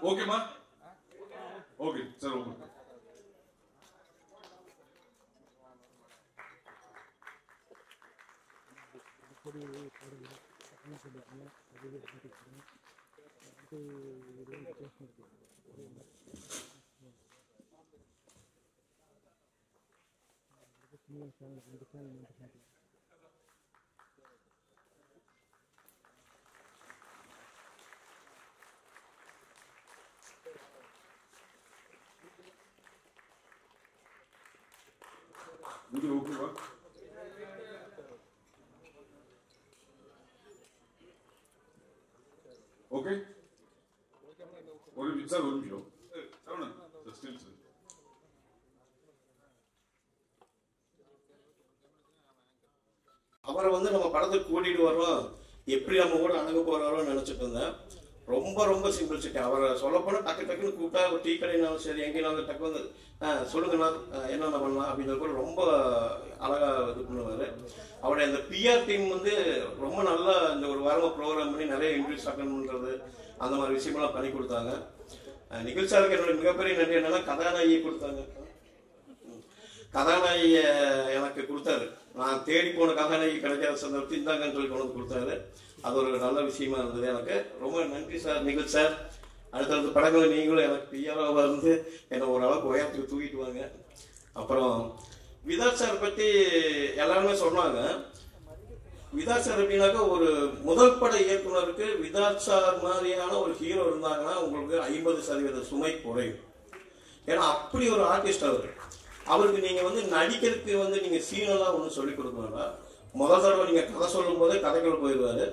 ஓகேமா? Okay sir. Okay. இது ஓகேவா? ஓகே. ஒரு சார் ஒரு நிமிஷம். Saravanan sir still sir. அவரை வந்து நம்ம படத்துக்கு கூட்டிட்டு வரோம், எப்படி நம்ம கூட அணுக போறாரோன்னு நினைச்சிட்டு இருந்தேன். ரொம்ப ரொம்ப சிம்பிள் சிட்டி. அவரை சொல்லப்போனால் டக்குன்னு கூப்பிட்டா ஒரு டீ கடைனாலும் சரி எங்கேனாலும் டக்கு வந்து சொல்லுங்கண்ணா என்னென்ன பண்ணலாம் அப்படின்றது கூட ரொம்ப அழகாக இது பண்ணுவார். அவருடைய அந்த பிஆர் டீம் வந்து ரொம்ப நல்லா இந்த ஒரு வாரமாக ப்ரோக்ராம் பண்ணி நிறைய இன்ட்ரெஸ்ட் அட்டன் பண்ணுறது அந்த மாதிரி விஷயமெல்லாம் பண்ணி கொடுத்தாங்க. நிகழ்ச்சியாளருக்கு என்னுடைய மிகப்பெரிய நன்றி என்னன்னா கதாநாயகியை கொடுத்தாங்க. கதாநாயகியை எனக்கு கொடுத்தாரு. நான் தேடி போன கதாநாயகி கிடைக்காத சந்தர்ப்பத்தில் இந்தாங்கன்னு சொல்லி கொண்டு வந்து கொடுத்தாரு. அது ஒரு நல்ல விஷயமா இருந்தது. எனக்கு ரொம்ப நன்றி சார். நிகழ் சார், அடுத்தடுத்த படங்களை நீங்களும் எனக்கு பிஆராக இருந்து என்னை ஓரளவுக்கு உயரத்துக்கு தூக்கிட்டு வாங்க. அப்புறம் விதாத் சார் பற்றி எல்லாருமே சொன்னாங்க. விதாத் சார் எப்படின்னாக்கா ஒரு முதல் பட இயக்குனருக்கு விதாத் சார் மாதிரியான ஒரு ஹீரோ இருந்தாங்கன்னா உங்களுக்கு 50% சுமை குறையும். ஏன்னா அப்படி ஒரு ஆர்டிஸ்ட் அவருக்கு நீங்க வந்து நடிக்கிறதுக்கு வந்து நீங்க சீனெல்லாம் ஒன்றும் சொல்லிக் கொடுக்க வேண்டாம். முதல் தடவை நீங்க கதை சொல்லும் போதே கதைக்குள்ள போயிடுவாரு.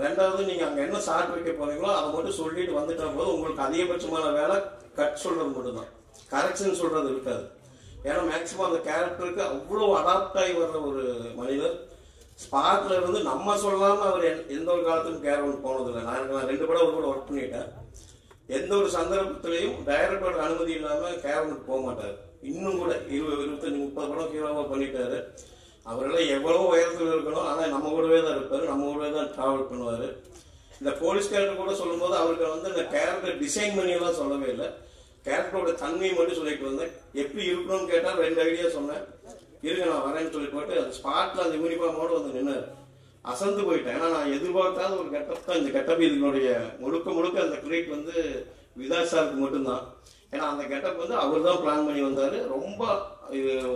ரெண்டாவது நீங்க அங்க என்ன ஷார்ட் வைக்க போறீங்களோ அதை மட்டும் சொல்லிட்டு வந்துட்ட போது உங்களுக்கு அதிகபட்சமான வேலை கட் சொல்றது மட்டும்தான், கரெக்ஷன் சொல்றது இருக்காது. ஏன்னா மேக்சிமம் அந்த கேரக்டருக்கு அவ்வளோ அடாப்ட் ஆகி வர்ற ஒரு மனிதர். ஸ்பாட்ல இருந்து நம்ம சொல்லாம அவர் எந்த ஒரு காலத்துக்கும் கேரவன் போனதில்லை. நான் 2 படம் கூட ஒர்க் பண்ணிட்டேன். எந்த ஒரு சந்தர்ப்பத்திலையும் டைரக்டரோட அனுமதி இல்லாம கேரவனுக்கு போக மாட்டார். இன்னும் கூட 25-30 படம் ஹீரோவா பண்ணிட்டாரு. அவரெல்லாம் எவ்வளவோ உயரத்தில் இருக்கணும், ஆனால் நம்ம கூடவே தான் இருப்பாரு, நம்ம கூடவே தான் டிராவல் பண்ணுவார். இந்த போலீஸ் கேரக்டர் கூட சொல்லும்போது அவருக்கு வந்து இந்த கேரக்டர் டிசைன் பண்ணியெல்லாம் சொல்லவே இல்லை, கேரக்டரோட தன்மையை மட்டும் சொல்லிட்டு வந்தேன். எப்படி இருக்கணும்னு கேட்டால் 2 ஐடியா சொன்னேன். இருங்க நான் வரேன்னு சொல்லி போட்டு அந்த ஸ்பாட்டில் அந்த யூனிஃபார்மோடு வந்து நின்று அசந்து போயிட்டேன். ஏன்னா நான் எதிர்பார்க்காத ஒரு கெட்டப் தான் இந்த கெட்டப். இதனுடைய முழுக்க அந்த கிரெடிட் வந்து விதாத் சாருக்கு மட்டும்தான். ஏன்னா அந்த கெட்டப் வந்து அவர் தான் பிளான் பண்ணி வந்தார். ரொம்ப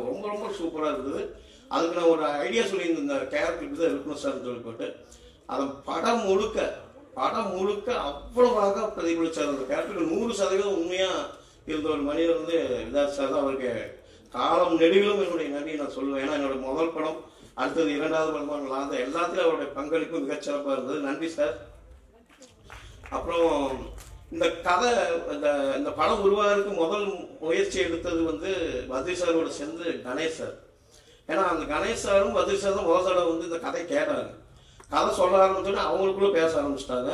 ரொம்ப ரொம்ப சூப்பராக இருந்தது. அதுக்கு நான் ஒரு ஐடியா சொல்லியிருந்தேன், இந்த கேரக்டருக்கு தான் இருக்கணும் சார்னு சொல்லி போட்டு அதை படம் முழுக்க அவ்வளவாக பிரதிபலிச்சார். அந்த கேரக்டருக்கு 100% உண்மையாக இருந்த ஒரு மனிதர் வந்து விதாத் சார் தான். அவருக்கு காலம் நெடுவிலும் என்னுடைய நன்றி நான் சொல்லுவேன். ஏன்னா என்னோட முதல் படம், அடுத்தது 2வது படமாக அந்த எல்லாத்துலையும் அவருடைய பங்களிப்பு மிகச்சிறப்பாக இருந்தது. நன்றி சார். அப்புறம் இந்த கதை இந்த படம் உருவாகிறதுக்கு முதல் முயற்சி எடுத்தது வந்து பத்ரி சாரோட சேர்ந்து கணேஷ் சார். ஏன்னா அந்த கணேஷ் சாரும் பத்ரி சார் தான் முதல் தடவை வந்து இந்த கதை கேட்டாங்க. கதை சொல்ல ஆரம்பிச்சோன்னா அவங்களுக்குள்ள பேச ஆரம்பிச்சிட்டாங்க.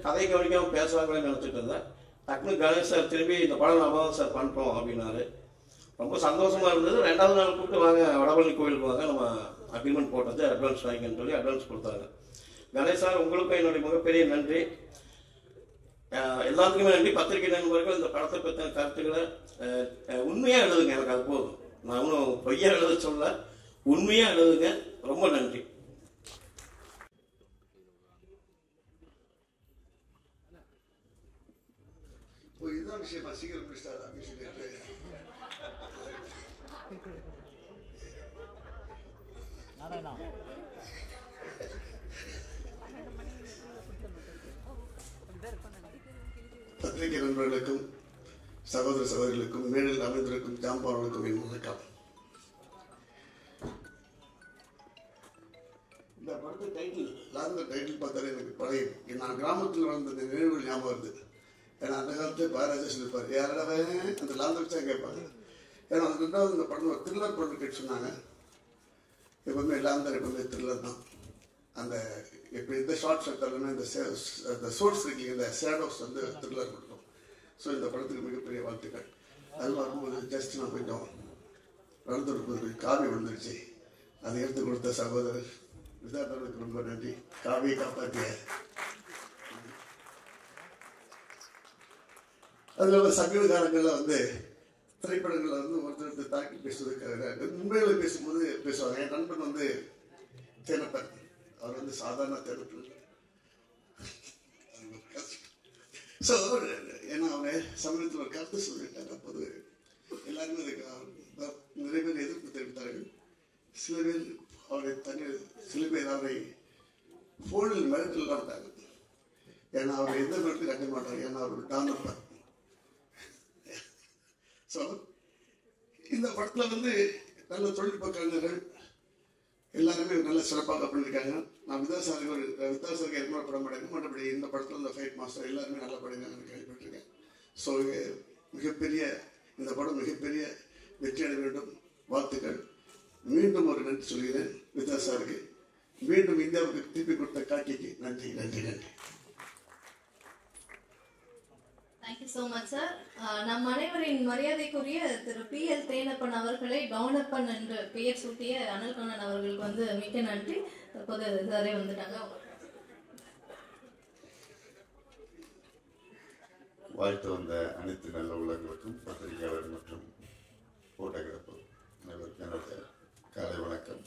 கதை கவனிக்காமல் பேசுவாங்களேன்னு நினச்சிட்டு இருந்தேன். டக்குனு கணேஷ் சார் திரும்பி இந்த படம் நம்ம தான் சார் பண்ணுறோம் அப்படின்னாரு. ரொம்ப சந்தோஷமா இருந்தது. 2வது நாள் கூப்பிட்டு வாங்க வடபழனி கோயிலுக்கு வாங்க, நம்ம அக்ரிமெண்ட் போட்டது அட்வான்ஸ் வாங்கிக்கன்னு சொல்லி அட்வான்ஸ் கொடுத்தாங்க. கணேஷ் சார் உங்களுக்கும் என்னுடைய மிகப்பெரிய நன்றி. எல்லாத்துக்குமே நன்றி. பத்திரிகை நண்பர்கள் இந்த படத்தை பற்றின கருத்துக்களை உண்மையாக எழுதுங்க. எனக்கு அது போதும். நான் ஒன்றும் பொய்யா எழுத சொல்ல, உண்மையாக எழுதுங்க. ரொம்ப நன்றி. இதுதான் விஷயமா சீக்கிரம் முடிச்சிட்டாரு. பத்திரிகை நண்பர்களுக்கும் சகோதர சகோதரிகளுக்கும் மேலில் அமைந்திருக்கும் ஜாம்பவர்களுக்கும் என் வணக்கம். இந்த படத்து டைட்டில் பார்த்தாலே எனக்கு பழைய நான் கிராமத்தில் வளர்ந்த நினைவுகள் ஞாபகம் வருது. ஏன்னா அந்த காலத்து பாரதேசன் இருப்பார், யாராவது அந்த லாந்தர் தான் கேட்பாங்க. ஏன்னா அது 2வது இந்த படம் ஒரு த்ரில்லர் படம் கேட்டு சொன்னாங்க. எப்பவுமே லாந்தர் எப்பவுமே த்ரில்லர் தான். அந்த இப்போ இந்த ஷார்ட்ஸ் எடுத்தாலுமே இந்த சோர்ஸ் இருக்கீங்க, இந்த ஷேடோஸ் வந்து த்ரில்லர் கொடுக்கும். ஸோ இந்த படத்துக்கு மிகப்பெரிய வாழ்த்துக்கள். அது வரும்போது ஜஸ்ட் நான் கொஞ்சம் வளர்ந்துருப்பது காவி விழுந்துருச்சு. அதை எடுத்து கொடுத்த சகோதரர் விதார்த்தர்களுக்கு ரொம்ப நன்றி. காவியை காப்பாற்றிய அதில் சமீப காலங்களில் வந்து திரைப்படங்களில் வந்து ஒருத்தர் தாக்கி பேசுவதற்காக மும்பையில் பேசும்போது பேசுவாங்க. என் நண்பன் வந்து தேனப்பன், அவர் வந்து சாதாரண தேனப்பன். ஸோ ஏன்னா அவங்க சமீபத்தில் ஒரு கருத்து சொல்லிட்டாங்க. அப்போது எல்லாருமே நிறைய பேர் எதிர்ப்பு தெரிவித்தார்கள். சில பேர் அவரை சில பேர் அவரை ஃபோனில் மிரட்டலாம் விட்டாங்க. ஏன்னா அவர் எந்த மிரட்டலும் கட்ட மாட்டார். ஏன்னா அவர் டானப்பர். ஸோ இந்த படத்தில் வந்து நல்ல தொழில்நுட்ப கலைஞர்கள் எல்லாருமே நல்ல சிறப்பாக பண்ணியிருக்காங்க. நான் வித்யாசாருக்கு ஏற்கனவே படம் பண்ணியிருக்கேன். மற்றபடி இந்த படத்தில் இந்த ஃபைட் மாஸ்டர் எல்லாருமே நல்லா பண்ணியிருக்காங்கன்னு கேள்விப்பட்டிருக்கேன். ஸோ இந்த படம் மிகப்பெரிய வெற்றி அடைய வேண்டும். வாழ்த்துக்கள். மீண்டும் ஒரு நன்றி சொல்கிறேன் வித்யாசாருக்கு. மீண்டும் இந்தியாவுக்கு திருப்பி கொடுத்த காட்சிக்கு நன்றி நன்றி நன்றி. Thank you so much sir. நம் அனைவரின் மரியாதைக்குரிய திரு PL தேனப்பன் அவர்களை டவுனப்பன் என்று பெயர் சூட்டிய அனல்கண்ணன் அவர்களுக்கு வந்து மிக்க நன்றி. தற்போது சாரே வந்துட்டாங்க. வாழ்த்து வந்த அனைத்து நல்ல உள்ளங்களுக்கும் பத்திரிகையாளர் மற்றும் போட்டோகிராஃபர் அனைவருக்கும் என்னுடைய காலை வணக்கம்.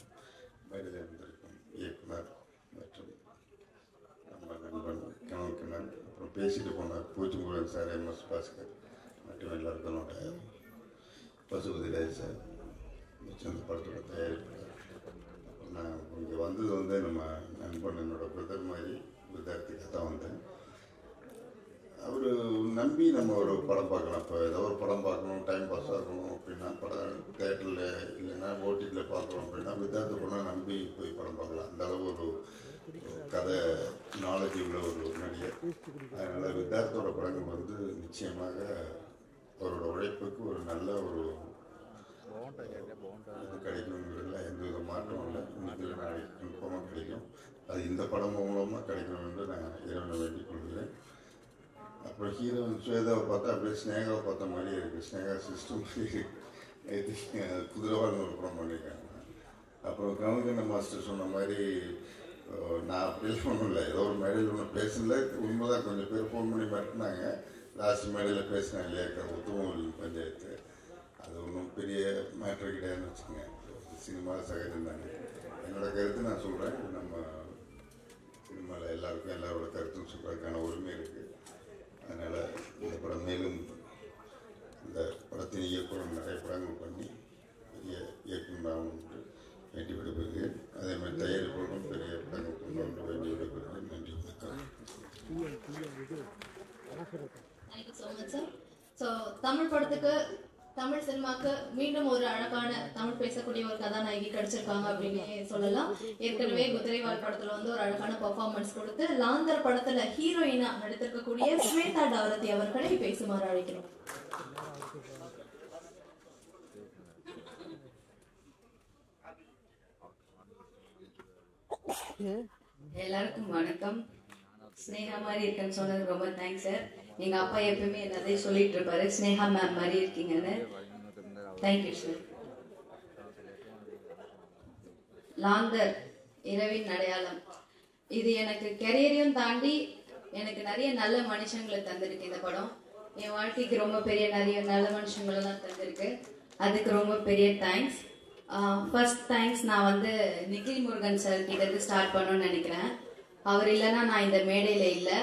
மேடையில் இருந்திருக்கும் இயக்குனர் மற்றும் நம்ம நண்பன் கனவுக்கண்ணன், அப்புறம் பேசிட்டு போன பூச்சிமுருகன் சார், MS பாஸ்கர் மற்றும் எல்லாருக்கும் என்னோட பசுபதி ராஜ் சார், மிச்சம் இந்த படத்தோட தயாரிப்பாளர். நான் இங்கே வந்தது வந்து நம்ம நண்பன் என்னோட பிரதர் மாதிரி வித்யார்த்திக்காக தான் வந்தேன். அவர் நம்பி நம்ம ஒரு படம் பார்க்கலாம். இப்போ ஏதோ ஒரு படம் பார்க்கணும், டைம் பாஸ் ஆகணும் அப்படின்னா படம் தேட்டரில் இல்லைன்னா ஓடிடியில் பார்க்குறோம் அப்படின்னா வித்யார்த்தி படம் நம்பி போய் படம் பார்க்கலாம். அந்த அளவு ஒரு கதை நாலேஜ் உள்ள ஒரு நடிகர். அதனால் வித்யார்த்தோட படங்கள் வந்து நிச்சயமாக அவரோட உழைப்புக்கு ஒரு நல்ல ஒரு இது கிடைக்கணுங்கிறதுல எந்த வித மாற்றம் இல்லை. இன்னைக்கு நாளைக்கு கன்ஃபார்மாக கிடைக்கும். அது இந்த படம் மூலமாக கிடைக்கணும் என்று நான் இறைவனை வேண்டிக் கொள்கிறேன். அப்புறம் ஹீரோயின் ஸ்வேதாவை பார்த்தா அப்படியே ஸ்னேகாவை பார்த்த மாதிரியே இருக்குது. ஸ்னேகா சிஸ்டம் மாதிரி இருக்குது. குதிரவாள்னு ஒரு படம் பண்ணியிருக்காங்க. அப்புறம் கவுன்கண்ண மாஸ்டர் சொன்ன மாதிரி நான் அப்படிலாம் ஒன்றும் இல்லை. ஏதோ ஒரு மேடையில் ஒன்றும் பேசல. உண்மைதான், கொஞ்சம் பேர் ஃபோன் பண்ணி மிரட்டினாங்க. லாஸ்ட் மேடையில் பேசினாங்க இல்லையா, உத்தமவெளி பஞ்சாயத்து. அது ஒன்றும் பெரிய மேட்ரு கிடையாதுன்னு வச்சுக்கோங்க. சினிமா சகஜம் தானே. என்னோட கருத்து நான் சொல்கிறேன். நம்ம சினிமாவில் எல்லாருக்கும் எல்லாரோட கருத்தும் சொல்கிறதுக்கான உரிமை இருக்குது. அதனால் இந்த படம் மேலும் இந்த படத்தின் இயக்குனர் நிறைய படங்கள் பண்ணி பெரிய இயக்குனராகும் என்று வேண்டி விடுபடுகிறேன். அதே மாதிரி தயாரிப்புகளும் பெரிய படங்கள் கொண்டு வந்து வேண்டி விடுபடுகிறேன். நன்றி, வணக்கம். Thank you so much sir. So Tamil படத்துக்கு, தமிழ் சினிமாக்கு மீண்டும் ஒரு அழகான தமிழ் பேசக்கூடிய ஒரு கதாநாயகி கிடைச்சிருக்காங்க அப்படின்னு சொல்லலாம். ஏற்கனவே குதிரைவால் படத்துல வந்து ஒரு அழகான பெர்ஃபார்மன்ஸ் கொடுத்து லாந்தர் படத்துல ஹீரோயினா நடித்திருக்கக்கூடிய ஸ்வேதா டாவரதி அவர்களை பேசுமாறு அழைக்கிறோம். எல்லாருக்கும் வணக்கம். ஸ்னேகா மாதிரி இருக்குன்னு சொன்னது ரொம்ப தேங்க்ஸ் சார். எங்க அப்பா எப்பவுமே நிறைய சொல்லிட்டு இருப்பாரு, ஸ்னேகா மேம் மாதிரி இருக்கீங்கன்னு. Thank you sir. லாந்தர் இரவின் அடையாளம், இது எனக்கு கெரியரையும் தாண்டி எனக்கு நிறைய நல்ல மனுஷங்களை தந்திருக்கு இந்த படம். என் வாழ்க்கைக்கு ரொம்ப பெரிய நிறைய நல்ல மனுஷங்களை தான் தந்திருக்கு. அதுக்கு ரொம்ப பெரிய தேங்க்ஸ். ஃபர்ஸ்ட் தேங்க்ஸ் நான் வந்து நிகில் முருகன் சார் கிட்ட ஸ்டார்ட் பண்ணணும்னு நினைக்கிறேன். அவர் இல்லைன்னா நான் இந்த மேடையில இல்லை.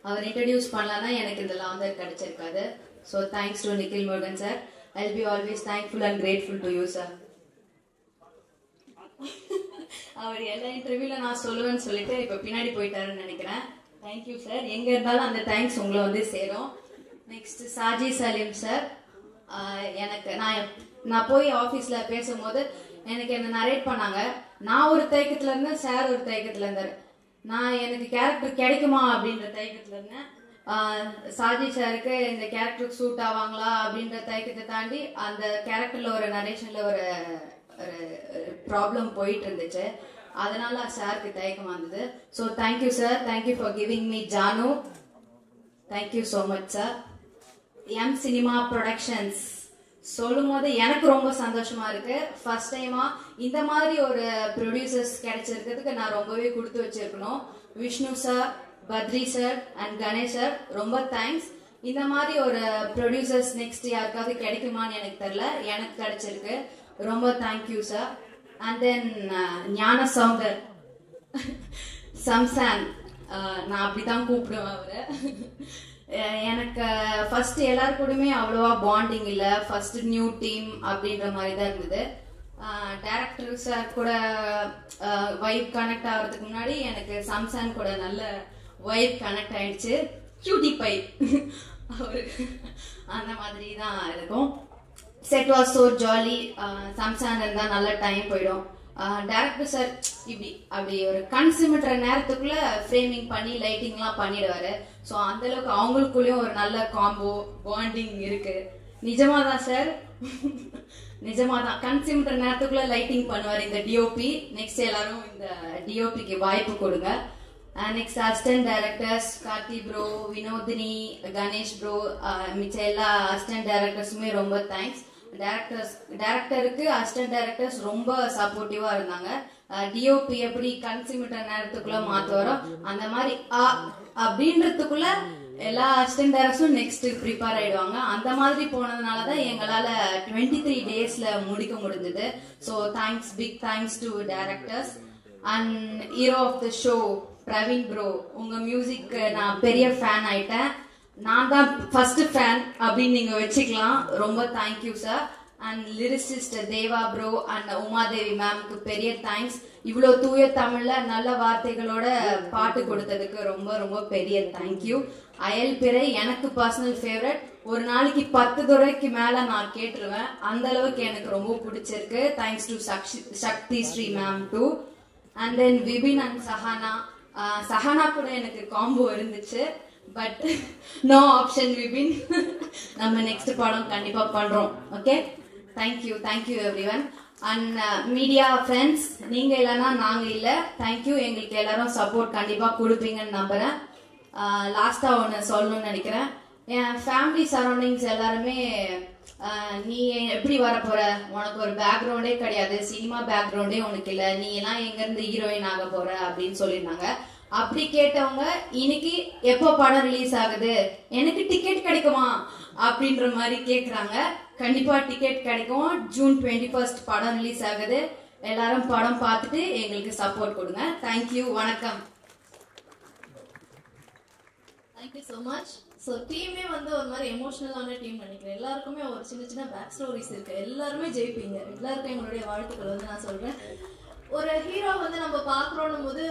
அவர் இன்ட்ரடியூஸ் பண்ணலன்னா எனக்கு இந்த லாந்தர் கிடைச்சிருக்காது. So thanks to Nikhil Murugan sir. I'll be always thankful and grateful to you, sir. அவர் எல்லா இன்டர்வியூல நான் சொல்லுவேன்னு சொல்லிட்டு இப்ப பின்னாடி போயிட்டாருன்னு நினைக்கிறேன். Thank you sir. எங்க இருந்தாலும் அந்த தேங்க்ஸ் உங்களை வந்து சேரும். Next Saji Saleem sir. எனக்கு நான் போய் ஆபீஸ்ல பேசும்போது எனக்கு என்ன நரேட் பண்ணாங்க. நான் ஒரு தயக்கத்துல இருந்தேன், சார் ஒரு தயக்கத்துல இருந்தாரு. நான் எனக்கு கேரக்டர் கிடைக்குமா அப்படின்ற தயக்கத்துல இருந்தேன். சாஜி சாருக்கு இந்த கேரக்டருக்கு சூட் ஆவாங்களா அப்படின்ற தயக்கத்தை தாண்டி அந்த கேரக்டர்ல ஒரு நரேஷன்ல ஒரு ப்ராப்ளம் போயிட்டு இருந்துச்சு. அதனால சாருக்கு தயக்கமா இருந்தது. So thank you sir. Thank you for giving me Jaanu. Thank you so much sir. M cinema productions சொல்லும் போது எனக்கு ரொம்ப சந்தோஷமா இருக்கு. ஃபர்ஸ்ட் டைமா இந்த மாதிரி ஒரு ப்ரொடியூசர்ஸ் கிடைச்சிருக்கிறதுக்கு நான் ரொம்பவே கொடுத்து வச்சிருக்கணும். Vishnu sir, Badri sir and Ganesh sir ரொம்ப தேங்க்ஸ். இந்த மாதிரி ஒரு ப்ரொடியூசர்ஸ் நெக்ஸ்ட் யாருக்காவது கிடைக்குமான்னு எனக்கு தெரியல, எனக்கு கிடைச்சிருக்கு. ரொம்ப தேங்க்யூ சார். அண்ட் தென் ஞான சௌந்தர் சம்சான், நான் அப்படிதான் கூப்பிடுவேன் அவரை. எனக்கு ஃபர்ஸ்ட் எல்லாரு கூடயுமே அவ்வளோவா பாண்டிங் இல்லை, ஃபர்ஸ்ட் நியூ டீம் அப்படின்ற மாதிரி தான் இருந்தது. டைரக்டர் சார் கூட வைப் கனெக்ட் ஆகிறதுக்கு முன்னாடி எனக்கு சம்சான் கூட நல்ல வைப் கனெக்ட் ஆயிடுச்சு. கியூட்டி பை அவரு அந்த மாதிரி தான் இருக்கும். Set was so jolly. Samson இருந்தா நல்ல டைம் போயிடும். டைரக்டர் சார் அப்படி ஒரு கண் சிமிட்டுற நேரத்துக்குள்ள ஃப்ரேமிங் பண்ணி லைட்டிங்லாம் பண்ணிடுவாரு. ஸோ அந்த அளவுக்கு அவங்களுக்குள்ளயும் ஒரு நல்ல காம்போ பாண்டிங் இருக்கு. நிஜமாதான் சார், நிஜமாதான். கண் சிமிட்டுற நேரத்துக்குள்ள லைட்டிங் பண்ணுவார் இந்த டிஓபி. நெக்ஸ்ட் எல்லாரும் இந்த டிஓபிக்கு வாய்ப்பு கொடுங்க. Next assistant directors Karthi bro, Vinodhini, Ganesh bro, மிச்ச எல்லா அசிஸ்டன்ட் டைரக்டர்ஸுமே ரொம்ப தேங்க்ஸ். டைரக்டருக்கு அசிஸ்டன்ட் டைரக்டர்ஸ் ரொம்ப சப்போர்ட்டிவா இருந்தாங்க. டிஓபி எப்படி கன்சியூமர் நேரத்துக்குள்ள மாத்துவாரோ அந்த மாதிரி அப்படின்றதுக்குள்ள எல்லா அசிஸ்டன்ட் டைரக்டர்ஸும் நெக்ஸ்ட் ப்ரிப்பேர் ஆயிடுவாங்க. அந்த மாதிரி போனதுனாலதான் எங்களால 23 டேஸ்ல முடிக்க முடிஞ்சது. So thanks, big thanks to directors. And hero of the show Praveen bro, உங்க மியூசிக் நான் பெரிய ஃபேன் ஆயிட்டேன். நான் தான் ஃபர்ஸ்ட் ஃபேன் அப்படின்னு நீங்க வச்சுக்கலாம். ரொம்ப thank you sir. And lyricist Deva bro and Umadevi மேம்க்கு பெரிய தேங்க்ஸ். இவ்வளோ தூய தமிழ்ல நல்ல வார்த்தைகளோட பாட்டு கொடுத்ததுக்கு ரொம்ப ரொம்ப பெரிய தேங்க்யூ. அயல் பிறை எனக்கு பர்சனல் ஃபேவரட். ஒரு நாளைக்கு 10 தடவைக்கு மேல நான் கேட்டுருவேன், அந்த அளவுக்கு எனக்கு ரொம்ப பிடிச்சிருக்கு. Thanks to Sakthi Sri ma'am too. And then Vipin and Sahana. Sahana கூட எனக்கு காம்போ இருந்துச்சு, பட் நோ ஆப்ஷன் விபின். நம்ம நெக்ஸ்ட் படம் கண்டிப்பா பண்றோம். Okay, thank you everyone. And media friends, நீங்க இல்லைன்னா நாங்க இல்ல. தேங்க்யூ, எங்களுக்கு எல்லாரும் சப்போர்ட் கண்டிப்பா கொடுப்பீங்கன்னு நம்புறேன். லாஸ்டா ஒன்னு சொல்லணும்னு நினைக்கிறேன். என் ஃபேமிலி சரௌண்டிங்ஸ் எல்லாருமே நீ எப்படி வரப்போற, உனக்கு ஒரு பேக்ரவுண்டே கிடையாது, சினிமா பேக்ரவுண்டே உனக்கு இல்ல, நீ எல்லாம் எங்க இருந்து ஹீரோயின் ஆக போற அப்படின்னு சொல்லியிருந்தாங்க. அப்படி கேட்டவங்க இன்னைக்கு எப்போ படம் ரிலீஸ் ஆகுது, எனக்கு டிக்கெட் கிடைக்குமா அப்படின்ற மாதிரி கேக்குறாங்க. கண்டிப்பா டிக்கெட் கிடைக்கும். ஜூன் 21 படம் ரிலீஸ் ஆகுது. எல்லாரும் படம் பார்த்துட்டு எங்களுக்கு சப்போர்ட் கொடுங்க. தேங்க்யூ, வணக்கம். Thank you so much. ஸோ டீமே வந்து ஒரு மாதிரி எமோஷனலான டீம் நினைக்கிறேன். எல்லாருக்குமே ஒரு சின்ன சின்ன பேக் ஸ்டோரிஸ் இருக்கு. எல்லாருமே ஜெயிப்பீங்க. எல்லாருக்கும் எங்களுடைய வாழ்த்துக்கள் வந்து நான் சொல்றேன். ஒரு ஹீரோ வந்து நம்ம பாக்குறோம் போது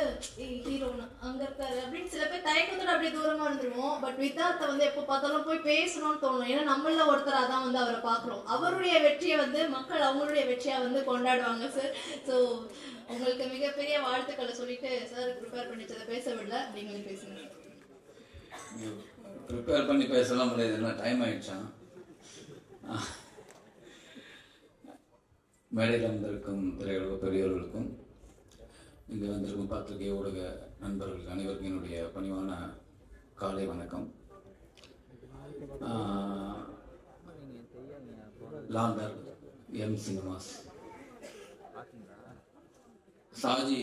ஹீரோன்னு அங்க இருக்காரு அப்படின்னு சில பேர் தயக்கத்தோட அப்படியே தூரமா இருந்துருவோம். பட் வித்தார்த்த வந்து எப்போ பார்த்தாலும் போய் பேசணும்னு தோணும். ஏன்னா நம்மள ஒருத்தரா தான் வந்து அவரை பாக்குறோம். அவருடைய வெற்றியை வந்து மக்கள் அவங்களுடைய வெற்றியா வந்து கொண்டாடுவாங்க சார். ஸோ உங்களுக்கு மிகப்பெரிய வாழ்த்துக்களை சொல்லிட்டு சார் ப்ரிப்பேர் பண்ணிச்சதை பேச விடல, நீங்களே பேசுங்க. ப்ரிப்பேர் பண்ணி பேசலாம் முடியாது, என்ன டைம் ஆயிடுச்சான். மேடையில் வந்திருக்கும் திரையுலக பெரியவர்களுக்கும் இங்கே வந்திருக்கும் பத்திரிகை ஊடக நண்பர்களுக்கு அனைவருக்கும் என்னுடைய பணிவான காலை வணக்கம். லாந்தர் எம் சினிமாஸ் சாஜி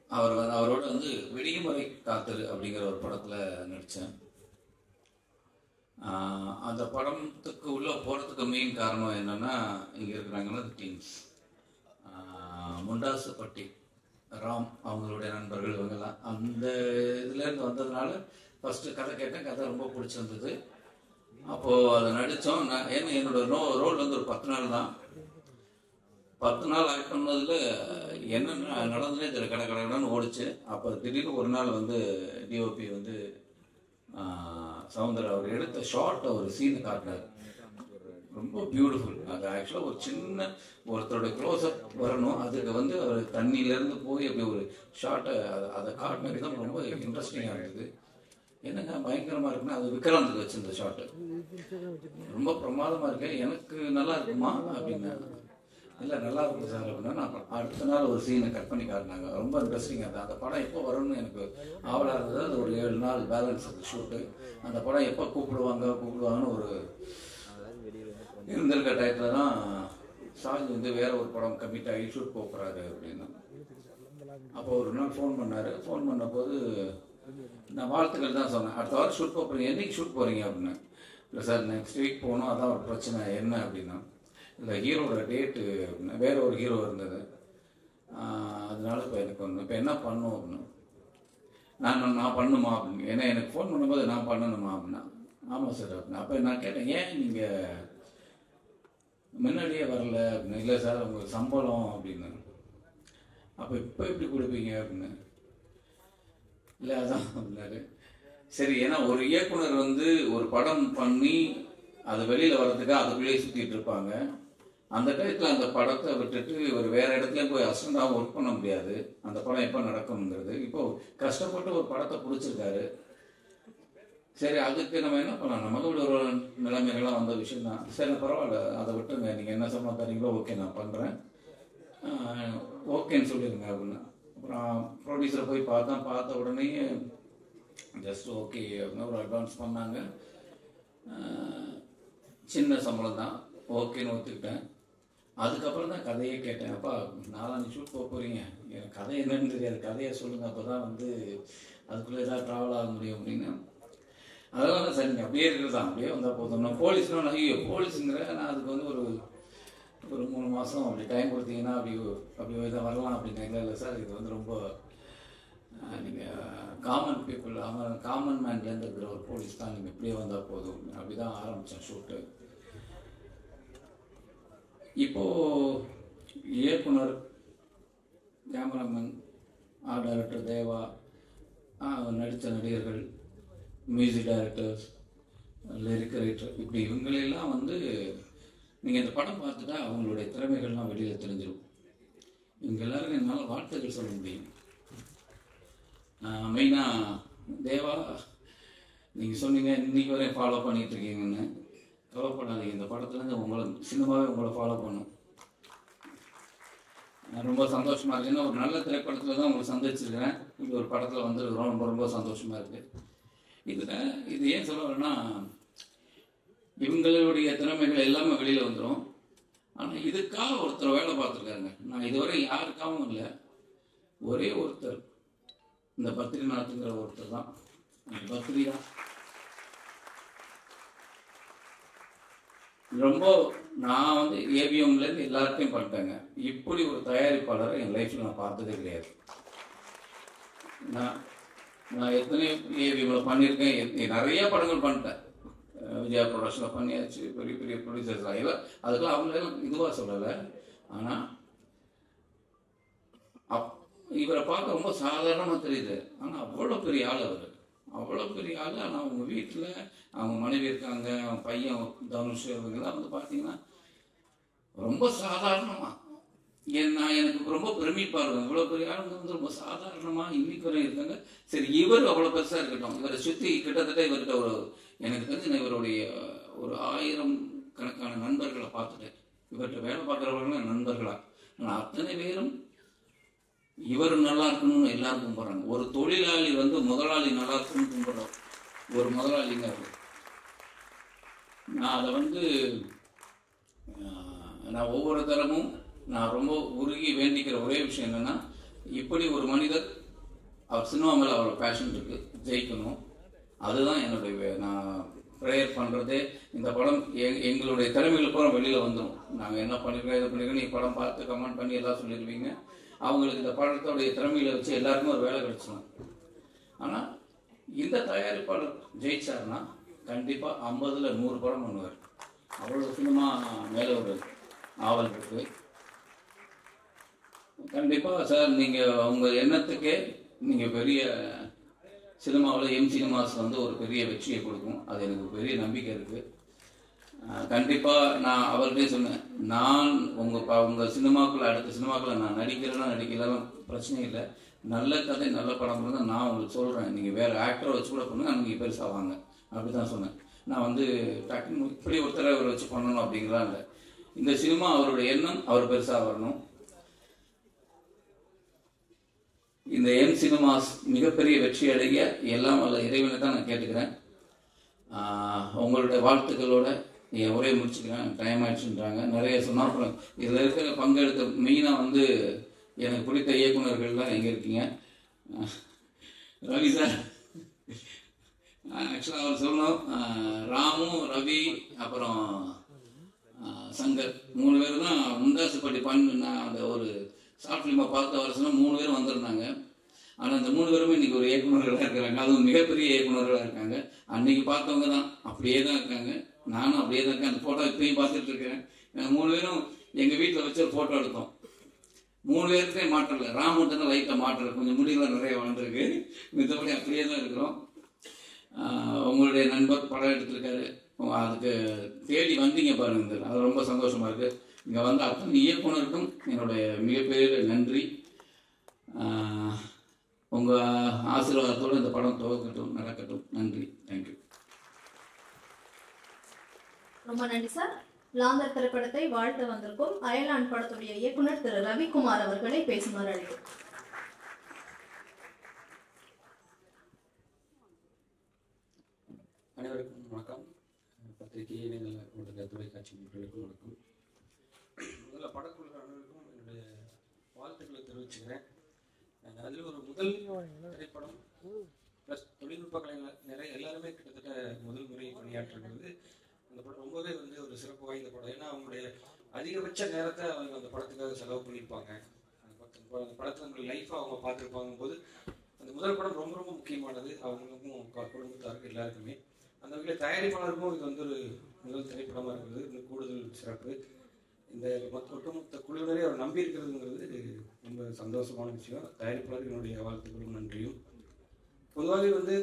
அவரோட வந்து விடியுமுறை காத்தல் அப்படிங்கிற ஒரு படத்தில் நடித்தேன். அந்த படத்துக்கு உள்ளே போகிறதுக்கு மெயின் காரணம் என்னென்னா, இங்கே இருக்கிறாங்கன்னா டீம்ஸ் முண்டாசுப்பட்டி ராம் அவங்களுடைய நண்பர்கள் இவங்கெல்லாம் அந்த இதுலேருந்து வந்ததுனால ஃபஸ்ட்டு கதை கேட்டேன். கதை ரொம்ப பிடிச்சிருந்தது. அப்போது அதை நடித்தோம். ஏன்னா என்னோட ரோல் வந்து ஒரு 10 நாள் தான். 10 நாள் ஆக்ட் பண்ணதில் என்னென்ன நடந்ததுனே தெரியல, கடன்னு ஓடிச்சு. அப்போ திடீர்னு ஒரு நாள் வந்து டிஓபி வந்து சவுந்தர் அவர் எடுத்த ஷார்ட்டை ஒரு சீனை காட்டினார். ரொம்ப பியூட்டிஃபுல். அது ஆக்சுவலாக ஒரு சின்ன ஒருத்தரோட க்ளோஸ்அப் வரணும், அதுக்கு வந்து அவர் தண்ணியிலேருந்து போய் அப்படி ஒரு ஷார்ட்டை அதை காட்டின விதம் ரொம்ப இன்ட்ரெஸ்டிங்காக இருந்தது. என்னங்க பயங்கரமாக இருக்குன்னா, அது விக்ராந்துக்கு வச்சிருந்த ஷார்ட்டு ரொம்ப பிரமாதமாக இருக்கு, எனக்கு நல்லா இருக்குமா அப்படின்னா, இல்லை நல்லா இருக்கும் சார் அப்படின்னா, நான் அடுத்த நாள் ஒரு சீனை கட் பண்ணி காட்டினாங்க. ரொம்ப இன்ட்ரெஸ்டிங்காக இருந்தது. அந்த படம் எப்போ வரும்னு எனக்கு ஆவலாக இருந்தது. அது ஒரு 7 நாள் பேலன்ஸ் அது ஷூட்டு. அந்த படம் எப்போ கூப்பிடுவாங்கன்னு ஒரு இருந்திருக்க டயத்தில் தான் சாஜி வந்து வேற ஒரு படம் கமிட் ஆகி ஷூட் போகிறாரு அப்படின்னு. அப்போ ஒரு நாள் ஃபோன் பண்ணார். ஃபோன் பண்ண போது நான் வாழ்த்துக்கள் தான் சொன்னேன். அடுத்த வாரம் ஷூட் போகிறீங்க, என்னைக்கு ஷூட் போகிறீங்க அப்படின்னு. இல்லை சார் நெக்ஸ்ட் வீக் போகணும், அதான் ஒரு பிரச்சனை. என்ன அப்படின்னா, இல்லை ஹீரோட டேட்டு அப்படின்னா வேற ஒரு ஹீரோ இருந்தது, அதனால இப்போ எனக்கு ஒன்று இப்போ என்ன பண்ணும் அப்படின்னு. நான் பண்ணுமா அப்படின்னு. ஏன்னா எனக்கு ஃபோன் பண்ணும்போது நான் பண்ணணுமா அப்படின்னா. ஆமாம் சார் அப்படின்னா. அப்போ நான் கேட்டேன், ஏன் நீங்கள் முன்னாடியே வரல அப்படின்னு. இல்லை சார் உங்களுக்கு சம்பளம் அப்படின்னு. அப்போ இப்போ எப்படி கொடுப்பீங்க அப்படின்னு. இல்லை அதான் அப்படின்னாரு. சரி, ஏன்னா ஒரு இயக்குனர் வந்து ஒரு படம் பண்ணி அது வெளியில் வர்றதுக்கு அதுக்குள்ளேயே சுற்றிட்டு இருப்பாங்க. அந்த டயத்தில் அந்த படத்தை விட்டுட்டு ஒரு வேறு இடத்துலையும் போய் அசிஸ்டண்டாகவும் ஒர்க் பண்ண முடியாது. அந்த படம் எப்போ நடக்கும்ங்கிறது. இப்போது கஷ்டப்பட்டு ஒரு படத்தை பிடிச்சிருக்காரு. சரி, அதுக்கு நம்ம என்ன பண்ணலாம், நமக்கு ஒரு நிலைமைகள்லாம் வந்த விஷயம் தான். சரி பரவாயில்ல, அதை விட்டுருங்க, நீங்கள் என்ன சம்பளம் தரீங்களோ ஓகே நான் பண்ணுறேன், ஓகேன்னு சொல்லிடுங்க அப்படின்னு. அப்புறம் ப்ரொடியூசரை போய் பார்த்த உடனே ஜஸ்ட் ஓகே அப்படின்னு ஒரு அட்வான்ஸ் பண்ணாங்க. சின்ன சம்பளம் தான், ஓகேன்னு ஒத்துக்கிட்டேன். அதுக்கப்புறம் தான் கதையே கேட்டேன். அப்பா நாளாக ஷூட் போகிறீங்க, எனக்கு கதை என்னன்னு தெரியாது, கதையை சொல்லுங்கள், அப்போ தான் வந்து அதுக்குள்ளே ஏதாவது ட்ராவல் ஆக முடியும் அப்படின்னு. அதெல்லாம் தான் சரிங்க, அப்படியே இருக்கிறது தான், அப்படியே வந்தால் போதும். நான் போலீஸ்னால் நான் ஐயோ போலீஸுங்கிற நான் அதுக்கு வந்து ஒரு 3 மாதம் அப்படி டைம் கொடுத்தீங்கன்னா அப்படி இதை வரலாம் அப்படின்னு. இல்லை சார், இது வந்து ரொம்ப நீங்கள் காமன் பீப்புள், காமன் மேன்லேருந்து இருக்கிற ஒரு போலீஸ் தான், நீங்கள் இப்படியே வந்தால் போதும். அப்படி தான் ஆரம்பித்தேன் ஷூட்டு. இப்போது இயக்குனர், கேமராமேன், ஆர்ட் டைரக்டர் தேவா, நடித்த நடிகர்கள், மியூசிக் டைரக்டர்ஸ், லிரிக் ரைட்டர், இப்படி இவங்களெல்லாம் வந்து நீங்கள் இந்த படம் பார்த்துட்டா அவங்களுடைய திறமைகள்லாம் வெளியில் தெரிஞ்சிடும். இவங்க எல்லாருக்கும் என்னால் வாழ்த்துக்கள் சொல்ல முடியும். மெயினாக தேவா, நீங்கள் சொன்னீங்க இன்றைக்கி வரையும் ஃபாலோ பண்ணிகிட்டு இருக்கீங்கன்னு. கவலைப்படாதீங்க, இந்த படத்துலேருந்து உங்களை சினிமாவே உங்களை ஃபாலோ பண்ணும். ரொம்ப சந்தோஷமாக இருக்குது. ஏன்னா ஒரு நல்ல திரைப்படத்தில் தான் உங்களை சந்திச்சிருக்கிறேன். இப்படி ஒரு படத்தில் வந்துருக்கிறோம், ரொம்ப ரொம்ப சந்தோஷமாக இருக்குது. இது ஏன் சொல்ல வரேன்னா, இவங்களுடைய திறமைகள் எல்லாமே வெளியில் வந்துடும். ஆனால் இதுக்காக ஒருத்தர் வேலை பார்த்துருக்காங்க. நான் இதுவரை யாருக்காகவும் இல்லை, ஒரே ஒருத்தர், இந்த பத்ரிநாத்துங்கிற ஒருத்தர் தான். அந்த பத்ரி தான் ரொம்ப, நான் வந்து ஏவிஎம்லேருந்து எல்லார்ட்டையும் பண்ணிட்டேங்க. இப்படி ஒரு தயாரிப்பாளரை என் லைஃப்பில் நான் பார்த்ததே கிடையாது. நான் எத்தனையோ ஏவிஎம்மில் பண்ணியிருக்கேன், நிறைய படங்கள் பண்ணிட்டேன். விஜயா ப்ரொடக்ஷனில் பண்ணியாச்சு, பெரிய பெரிய ப்ரொடியூசர்ஸ் ஆகல, அதுக்கெல்லாம் அவங்களெல்லாம் இதுவாக சொல்லலை. ஆனால் இவரை பார்க்க ரொம்ப சாதாரணமாக தெரியுது. ஆனால் அவ்வளோ பெரிய ஆள் அவர், அவ்வளோ பெரிய ஆள். ஆனால் அவங்க வீட்டில் அவங்க மனைவி இருக்காங்க, அவங்க பையன் தனுஷ், இவங்கெல்லாம் வந்து பார்த்தீங்கன்னா ரொம்ப சாதாரணமாக எனக்கு ரொம்ப பெருமைப்பாக இருக்கும். இவ்வளோ பெரிய ஆளுங்க வந்து ரொம்ப சாதாரணமாக இன்னைக்கு வரையும் இருக்காங்க. சரி, இவர் அவ்வளோ பெருசாக இருக்கட்டும், இவரை சுற்றி கிட்டத்தட்ட இவர்கிட்ட எனக்கு தெரிஞ்சு நான் இவருடைய ஒரு 1000 கணக்கான நண்பர்களை பார்த்துட்டேன். இவர்கிட்ட வேலை பார்க்குறவர்களும் நண்பர்களா. ஆனால் அத்தனை பேரும் இவர் நல்லா இருக்கணும்னு எல்லாரும் கும்பிட்றாங்க. ஒரு தொழிலாளி வந்து முதலாளி நல்லா இருக்கணும்னு கும்பிட்றோம். ஒரு முதலாளிங்க அவர். நான் அதை வந்து நான் ஒவ்வொரு தரமும் நான் ரொம்ப உருகி வேண்டிக்கிற ஒரே விஷயம் என்னென்னா, இப்படி ஒரு மனிதர், அவர் சினிமா மேலே அவ்வளோ பேஷன் இருக்குது, ஜெயிக்கணும். அதுதான் என்னுடைய நான் ப்ரேயர் பண்ணுறதே. இந்த படம் எங்களுடைய திறமைகள் பூரா வெளியில் வந்துடும். நாங்கள் என்ன பண்ணியிருக்கோம், இதை பண்ணியிருக்கோம், நீங்கள் படம் பார்த்து கமெண்ட் பண்ணி எல்லாம் சொல்லிடுவீங்க. அவங்களுக்கு இந்த படத்தோடைய திறமைகளை வச்சு எல்லாருக்குமே ஒரு வேலை கிடைச்சிடும். ஆனால் இந்த தயாரிப்பாளர் ஜெயிச்சார்னா கண்டிப்பாக 50ல் 100 படம் பண்ணுவார். அவ்வளோ சினிமா மேலே ஒரு ஆவல் இருக்குது. கண்டிப்பாக சார், நீங்கள் உங்கள் எண்ணத்துக்கே நீங்கள் பெரிய சினிமாவில் சினிமாஸ் வந்து ஒரு பெரிய வெற்றியை கொடுக்கும். அது எனக்கு பெரிய நம்பிக்கை இருக்குது. கண்டிப்பாக நான் அவர்கிட்டே சொன்னேன், நான் உங்கள் சினிமாக்குள்ளே, அடுத்த சினிமாக்குள்ளே நான் நடிக்கலாம் பிரச்சனை இல்லை. நல்ல கதை நல்ல படம் இருந்தால் நான் உங்களுக்கு சொல்கிறேன், நீங்கள் வேறு ஆக்டரை வச்சு கூட பண்ணுங்க, நீங்கள் பெருசாக வாங்க அப்படி தான் சொன்னேன். நான் வந்து டக்குன்னு இப்படி ஒருத்தரை அவரை வச்சு பண்ணணும் அப்படிங்கிறா இல்லை. இந்த சினிமா அவருடைய எண்ணம், அவர் பெருசாக வரணும். இந்த சினிமாஸ் மிகப்பெரிய வெற்றி அடைய எல்லாம் வல்ல இறைவனை தான் நான் கேட்டுக்கிறேன். உங்களுடைய வாழ்த்துக்களோட என் உரையை முடிச்சுக்கிறேன். டைம் ஆயிடுச்சுன்றாங்க, நிறைய சொன்னால். அப்புறம் இதில் இருக்கிற பங்கெடுத்த மெயினாக வந்து எனக்கு பிடித்த இயக்குநர்கள்லாம் எங்கே இருக்கீங்க? ரவி சார், ஆக்சுவலாக அவர் சொல்லணும், ராமு, ரவி, அப்புறம் சங்கர் 3 பேர் தான் முண்டாசுப்பட்டி நான் அந்த ஒரு ஷார்ட் ஃபிலிமை பார்த்து அவர் சொன்னால் 3 பேரும் வந்திருந்தாங்க. ஆனால் அந்த 3 பேருமே இன்னைக்கு ஒரு இயக்குநர்களாக இருக்கிறாங்க, அதுவும் மிகப்பெரிய இயக்குநர்களாக இருக்காங்க. அன்னைக்கு பார்த்தவங்க தான் அப்படியே தான் இருக்காங்க, நானும் அப்படியே தான் இருக்கேன். அந்த ஃபோட்டோ இப்பயும் பார்த்துட்டு இருக்கிறேன். 3 பேரும் எங்கள் வீட்டில் வச்சு ஒரு ஃபோட்டோ எடுத்தோம். 3 பேருக்கே மாற்றம் இல்லை, ராமன் லைட்டாக மாற்றம், கொஞ்சம் முடியெல்லாம் நிறைய வளர்ந்துருக்கு, மித்தபடி அப்படியே தான் இருக்கிறோம். உங்களுடைய நண்பர் படம் எடுத்திருக்காரு, அதுக்கு தேடி வந்தீங்க பாருங்க, அது ரொம்ப சந்தோஷமா இருக்கு. இங்கே வந்து அத்தனை இயக்குனருக்கும் என்னுடைய மிகப்பெரிய நன்றி. உங்கள் ஆசீர்வாதத்தோடு இந்த படம் துவக்கட்டும், நடக்கட்டும். நன்றி, தேங்க்யூ. ரொம்ப நன்றி சார். லாந்தர் திரைப்படத்தை வாழ்த்து வந்திருக்கும் அயலான் படத்துடைய இயக்குனர் திரு ரவிக்குமார் அவர்களை பேசுமாறு அழைக்கிறேன். அனைவருக்கும் வணக்கம். பத்திரிகை இணையதள தொலைக்காட்சி மக்களுக்கும் வணக்கம். முதல்ல படக்குழு அனைவருக்கும் என்னுடைய வாழ்த்துக்களை தெரிவிச்சுக்கிறேன். அதில் ஒரு முதல் திரைப்படம் ப்ளஸ் தொழில்நுட்ப கலைஞர் எல்லாருமே கிட்டத்தட்ட முதல் முறை பணியாற்றுகிறது. அந்த படம் ரொம்பவே ஒரு சிறப்பு வாய்ந்த படம். ஏன்னா அவங்களுடைய அதிகபட்ச நேரத்தை அவங்க அந்த படத்துக்காக செலவு பண்ணியிருப்பாங்க. அந்த படத்தை நம்மளுடைய லைஃப்பை அவங்க பார்த்துருப்பாங்க போது அந்த முதல் படம் ரொம்ப ரொம்ப முக்கியமானது அவங்களுக்கும் குடும்பத்தாருக்கு எல்லாருக்குமே. அந்த வகையில் தயாரிப்பாளருக்கும் இது ஒரு முதல் திரைப்படமாக இருக்கிறது இன்னும் கூடுதல் சிறப்பு. இந்த ஒட்டுமொத்த குழுவினரே அவர் நம்பி இருக்கிறதுங்கிறது ரொம்ப சந்தோஷமான விஷயம். தயாரிப்பாளருக்கு என்னுடைய வாழ்த்துக்களும் நன்றியும். பொதுவாகவே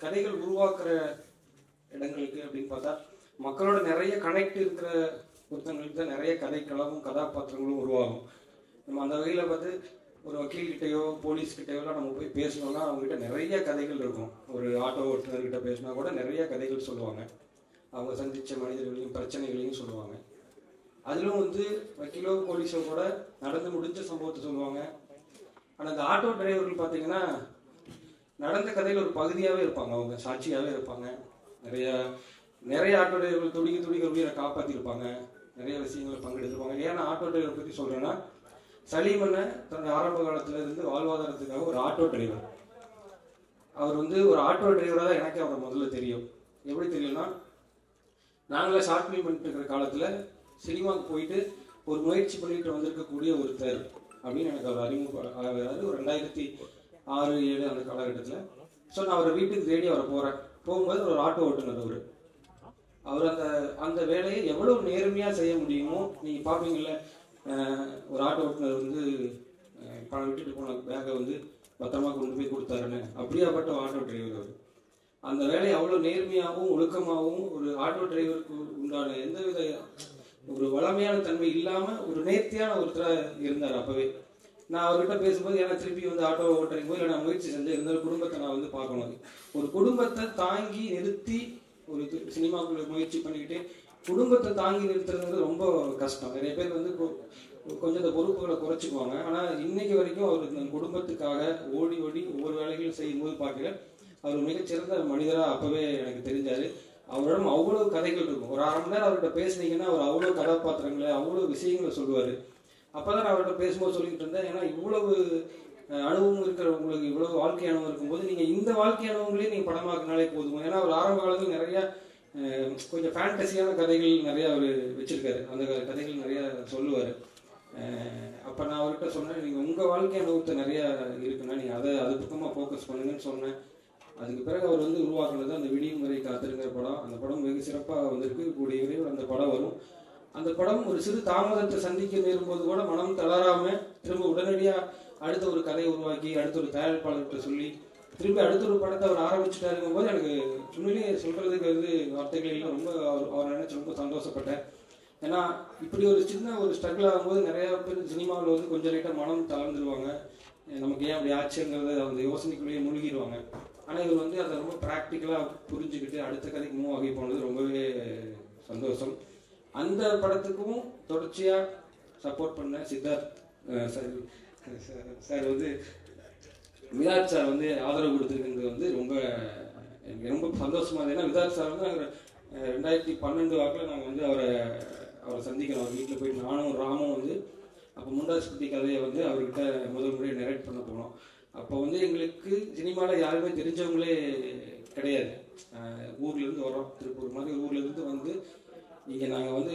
கதைகள் உருவாக்குற இடங்களுக்கு அப்படின்னு பார்த்தா மக்களோட நிறைய கனெக்ட் இருக்கிற ஒருத்தங்களுக்கு தான் நிறைய கதைக்களமும் கதாபாத்திரங்களும் உருவாகும். நம்ம அந்த வகையில் பார்த்து ஒரு வக்கீல்கிட்டையோ போலீஸ்கிட்டையோலாம் நம்ம போய் பேசணும்னா அவங்ககிட்ட நிறைய கதைகள் இருக்கும். ஒரு ஆட்டோ ஓட்டுநர்கிட்ட பேசினா கூட நிறைய கதைகள் சொல்லுவாங்க. அவங்க சந்தித்த மனிதர்களையும் பிரச்சனைகளையும் சொல்லுவாங்க. அதிலும் வக்கீலோ போலீஸோ கூட நடந்து முடிஞ்ச சம்பவத்தை சொல்லுவாங்க. ஆனால் அந்த ஆட்டோ டிரைவர்கள் பார்த்தீங்கன்னா நடந்த கதையில் ஒரு பகுதியாகவே இருப்பாங்க, அவங்க சாட்சியாகவே இருப்பாங்க. நிறைய ஆட்டோ டிரைவர்கள் துடிக்க உயிரை காப்பாற்றிருப்பாங்க, நிறைய விஷயங்களை பங்கெடுத்திருப்பாங்க. ஏன்னா ஆட்டோ டிரைவர் பற்றி சொல்கிறேன்னா, சலீமனை தன்னுடைய ஆரம்ப காலத்துல இருந்து வாழ்வாதாரத்துக்காக ஒரு ஆட்டோ டிரைவர். அவர் ஒரு ஆட்டோ டிரைவராக தான் எனக்கு அவரை முதல்ல தெரியும். எப்படி தெரியும்னா, நாங்களே ஷார்ட் ஃபிலிம் பண்ணிட்டு இருக்கிற காலத்தில் சினிமாவுக்கு போயிட்டு ஒரு முயற்சி பண்ணிட்டு வந்திருக்கக்கூடிய ஒருத்தர் அப்படின்னு எனக்கு அவர் அறிமுகம். அதாவது ஒரு 2006-2007 அந்த காலகட்டத்தில். ஸோ நான் அவரை வீட்டுக்கு தேடி அவரை போகும்போது ஒரு ஆட்டோ ஓட்டுநர். அவர் அந்த வேலையை எவ்வளோ நேர்மையாக செய்ய முடியுமோ நீங்கள் பார்ப்பீங்கள்ல, ஒரு ஆட்டோ ஓட்டுநர் பணம் விட்டுட்டு போன பேக்கை பத்திரமா கொண்டு போய் கொடுத்தாருன்னு, அப்படியாப்பட்ட ஆட்டோ டிரைவர் அவர். அந்த வேலையை அவ்வளோ நேர்மையாகவும் ஒழுக்கமாகவும் ஒரு ஆட்டோ டிரைவருக்கு உண்டான எந்தவித ஒரு வளமையான தன்மை இல்லாமல் ஒரு நேர்த்தியான ஒருத்தராக இருந்தார் அப்போவே. நான் அவர்கிட்ட பேசும்போது ஏன்னா திருப்பி ஆட்டோ ஓட்டுறீங்க போது நான் முயற்சி செஞ்சேன், இருந்தாலும் குடும்பத்தை நான் பார்க்கணும். ஒரு குடும்பத்தை தாங்கி நிறுத்தி ஒரு சினிமாக்குள்ள முயற்சி பண்ணிக்கிட்டு குடும்பத்தை தாங்கி நிறுத்துறது ரொம்ப கஷ்டம். நிறைய பேர் கொஞ்சம் இந்த பொறுப்புகளை குறைச்சிக்குவாங்க. ஆனால் இன்னைக்கு வரைக்கும் அவர் இந்த குடும்பத்துக்காக ஓடி ஒவ்வொரு வேலைகளும் செய்யும்போது பார்க்கல அவர் மிகச்சிறந்த மனிதராக அப்போவே எனக்கு தெரிஞ்சார். அவரிடம் அவ்வளோ கதைகள் இருக்கும். ஒரு 1/2 மணி நேரம் அவர்கிட்ட பேசுனீங்கன்னா அவர் அவ்வளோ கதாபாத்திரங்களை அவ்வளோ விஷயங்களை சொல்லுவார். அப்போ தான் நான் அவர்கிட்ட பேசும்போது சொல்லிக்கிட்டு இருந்தேன், ஏன்னா இவ்வளவு அனுபவம் இருக்கிற உங்களுக்கு இவ்வளவு வாழ்க்கை அனுபவம் இருக்கும்போது நீங்கள் இந்த வாழ்க்கை அனுபவங்களே நீங்கள் படமாக்கினாலே போதும். ஏன்னா ஒரு ஆரம்ப காலத்தில் நிறையா கொஞ்சம் ஃபேண்டசியான கதைகள் நிறையா அவர் வச்சிருக்காரு. அந்த கதைகள் நிறையா சொல்லுவார். அப்போ நான் அவர்கிட்ட சொன்னேன், நீங்கள் உங்கள் வாழ்க்கை அனுபவத்தை நிறையா இருக்குன்னா நீங்கள் அது பக்கமாக ஃபோக்கஸ் பண்ணுங்கன்னு சொன்னேன். அதுக்கு பிறகு அவர் உருவாக்குனது அந்த விடியும் வரை காத்திருக்கிற படம். அந்த படம் வெகு சிறப்பாக வந்திருக்கு. கூடிய விரைவில் அந்த படம் வரும். அந்த படம் ஒரு சிறு தாமதத்தை சந்திக்க நேரும்போது கூட மனம் தளராமல் திரும்ப உடனடியாக அடுத்த ஒரு கதையை உருவாக்கி அடுத்த ஒரு தயாரிப்பாளர்கிட்ட சொல்லி திரும்பி அடுத்த ஒரு படத்தை அவர் ஆரம்பிச்சுட்டாருங்கும் போது எனக்கு உண்மையிலேயே சொல்கிறதுக்கு வார்த்தைகள் ரொம்ப அவர் நினைச்சு ரொம்ப சந்தோஷப்பட்டேன். ஏன்னா இப்படி ஒரு சின்ன ஒரு ஸ்ட்ரகிள் ஆகும்போது நிறையா பேர் சினிமாவில் கொஞ்சம் லைட்டாக மனம் தளர்ந்துருவாங்க. நமக்கு ஏன் அப்படி ஆச்சுங்கிறத அந்த யோசனைக்குள்ளேயே மூழ்கிடுவாங்க. ஆனால் இவர் அதை ரொம்ப ப்ராக்டிக்கலாக புரிஞ்சுக்கிட்டு அடுத்த கதைக்கு மூவ் ஆகி போனது ரொம்பவே சந்தோஷம். அந்த படத்துக்கும் தொடர்ச்சியாக சப்போர்ட் பண்ண சித்தார்த் சார் விதார்த் சார் ஆதரவு கொடுத்துருக்குறது ரொம்ப எனக்கு ரொம்ப சந்தோஷமாக இருந்தது. ஏன்னா விதார்த் சார் நாங்கள் 2012 வாக்கில் நாங்கள் அவரை சந்திக்கணும். அவர் வீட்டில் போயிட்டு நானும் ராமும் அப்போ முண்டாசுப்பட்டி கதையை அவர்கிட்ட முதல் முறையை நரேட் பண்ண போனோம். அப்போ எங்களுக்கு சினிமாவில் யாருமே தெரிஞ்சவங்களே கிடையாது. ஊர்லேருந்து வரோம், திருப்பூர் மாதிரி ஊர்லேருந்து வந்து இங்கே நாங்கள் வந்து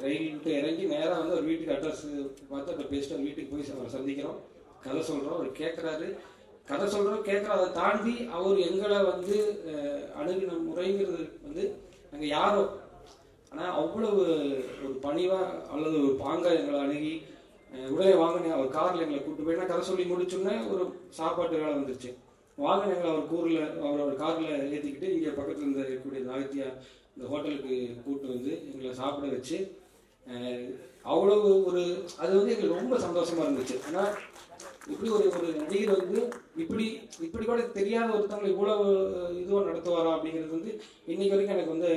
ரயில் விட்டு இறங்கி நேராக வந்து ஒரு வீட்டுக்கு அட்ரஸ் பார்த்து அப்போ பேசிட்டு ஒரு வீட்டுக்கு போய் அவரை சந்திக்கிறோம், கதை சொல்கிறோம். அவர் கேட்குறாரு, கதை சொல்கிறோம், கேட்குறோம். அதை தாண்டி அவர் எங்களை வந்து அணுகின முறைங்கிறது வந்து நாங்கள் யாரோ, ஆனால் அவ்வளவு ஒரு பணிவாக அல்லது ஒரு பாங்காக எங்களை அணுகி உடனே வாங்கினே அவர் காரில் எங்களை கூப்பிட்டு போய் நான் கதை சொல்லி முடிச்சோன்னே ஒரு சாப்பாட்டு வேலை வந்துருச்சு. வாங்கின எங்களை அவர் காரில் ஏற்றிக்கிட்டு இங்கே பக்கத்தில் இருக்கக்கூடிய நாகத்தியா இந்த ஹோட்டலுக்கு கூப்பிட்டு வந்து எங்களை சாப்பிட வச்சு அவ்வளவு ஒரு அது வந்து எங்களுக்கு ரொம்ப சந்தோஷமாக இருந்துச்சு. ஆனால் இப்படி ஒரு நடிகர் வந்து இப்படி கூட தெரியாத ஒருத்தவங்களை இவ்வளவு இதுவாக நடத்துவாரா அப்படிங்கிறது வந்து இன்னைக்கு வரைக்கும் எனக்கு வந்து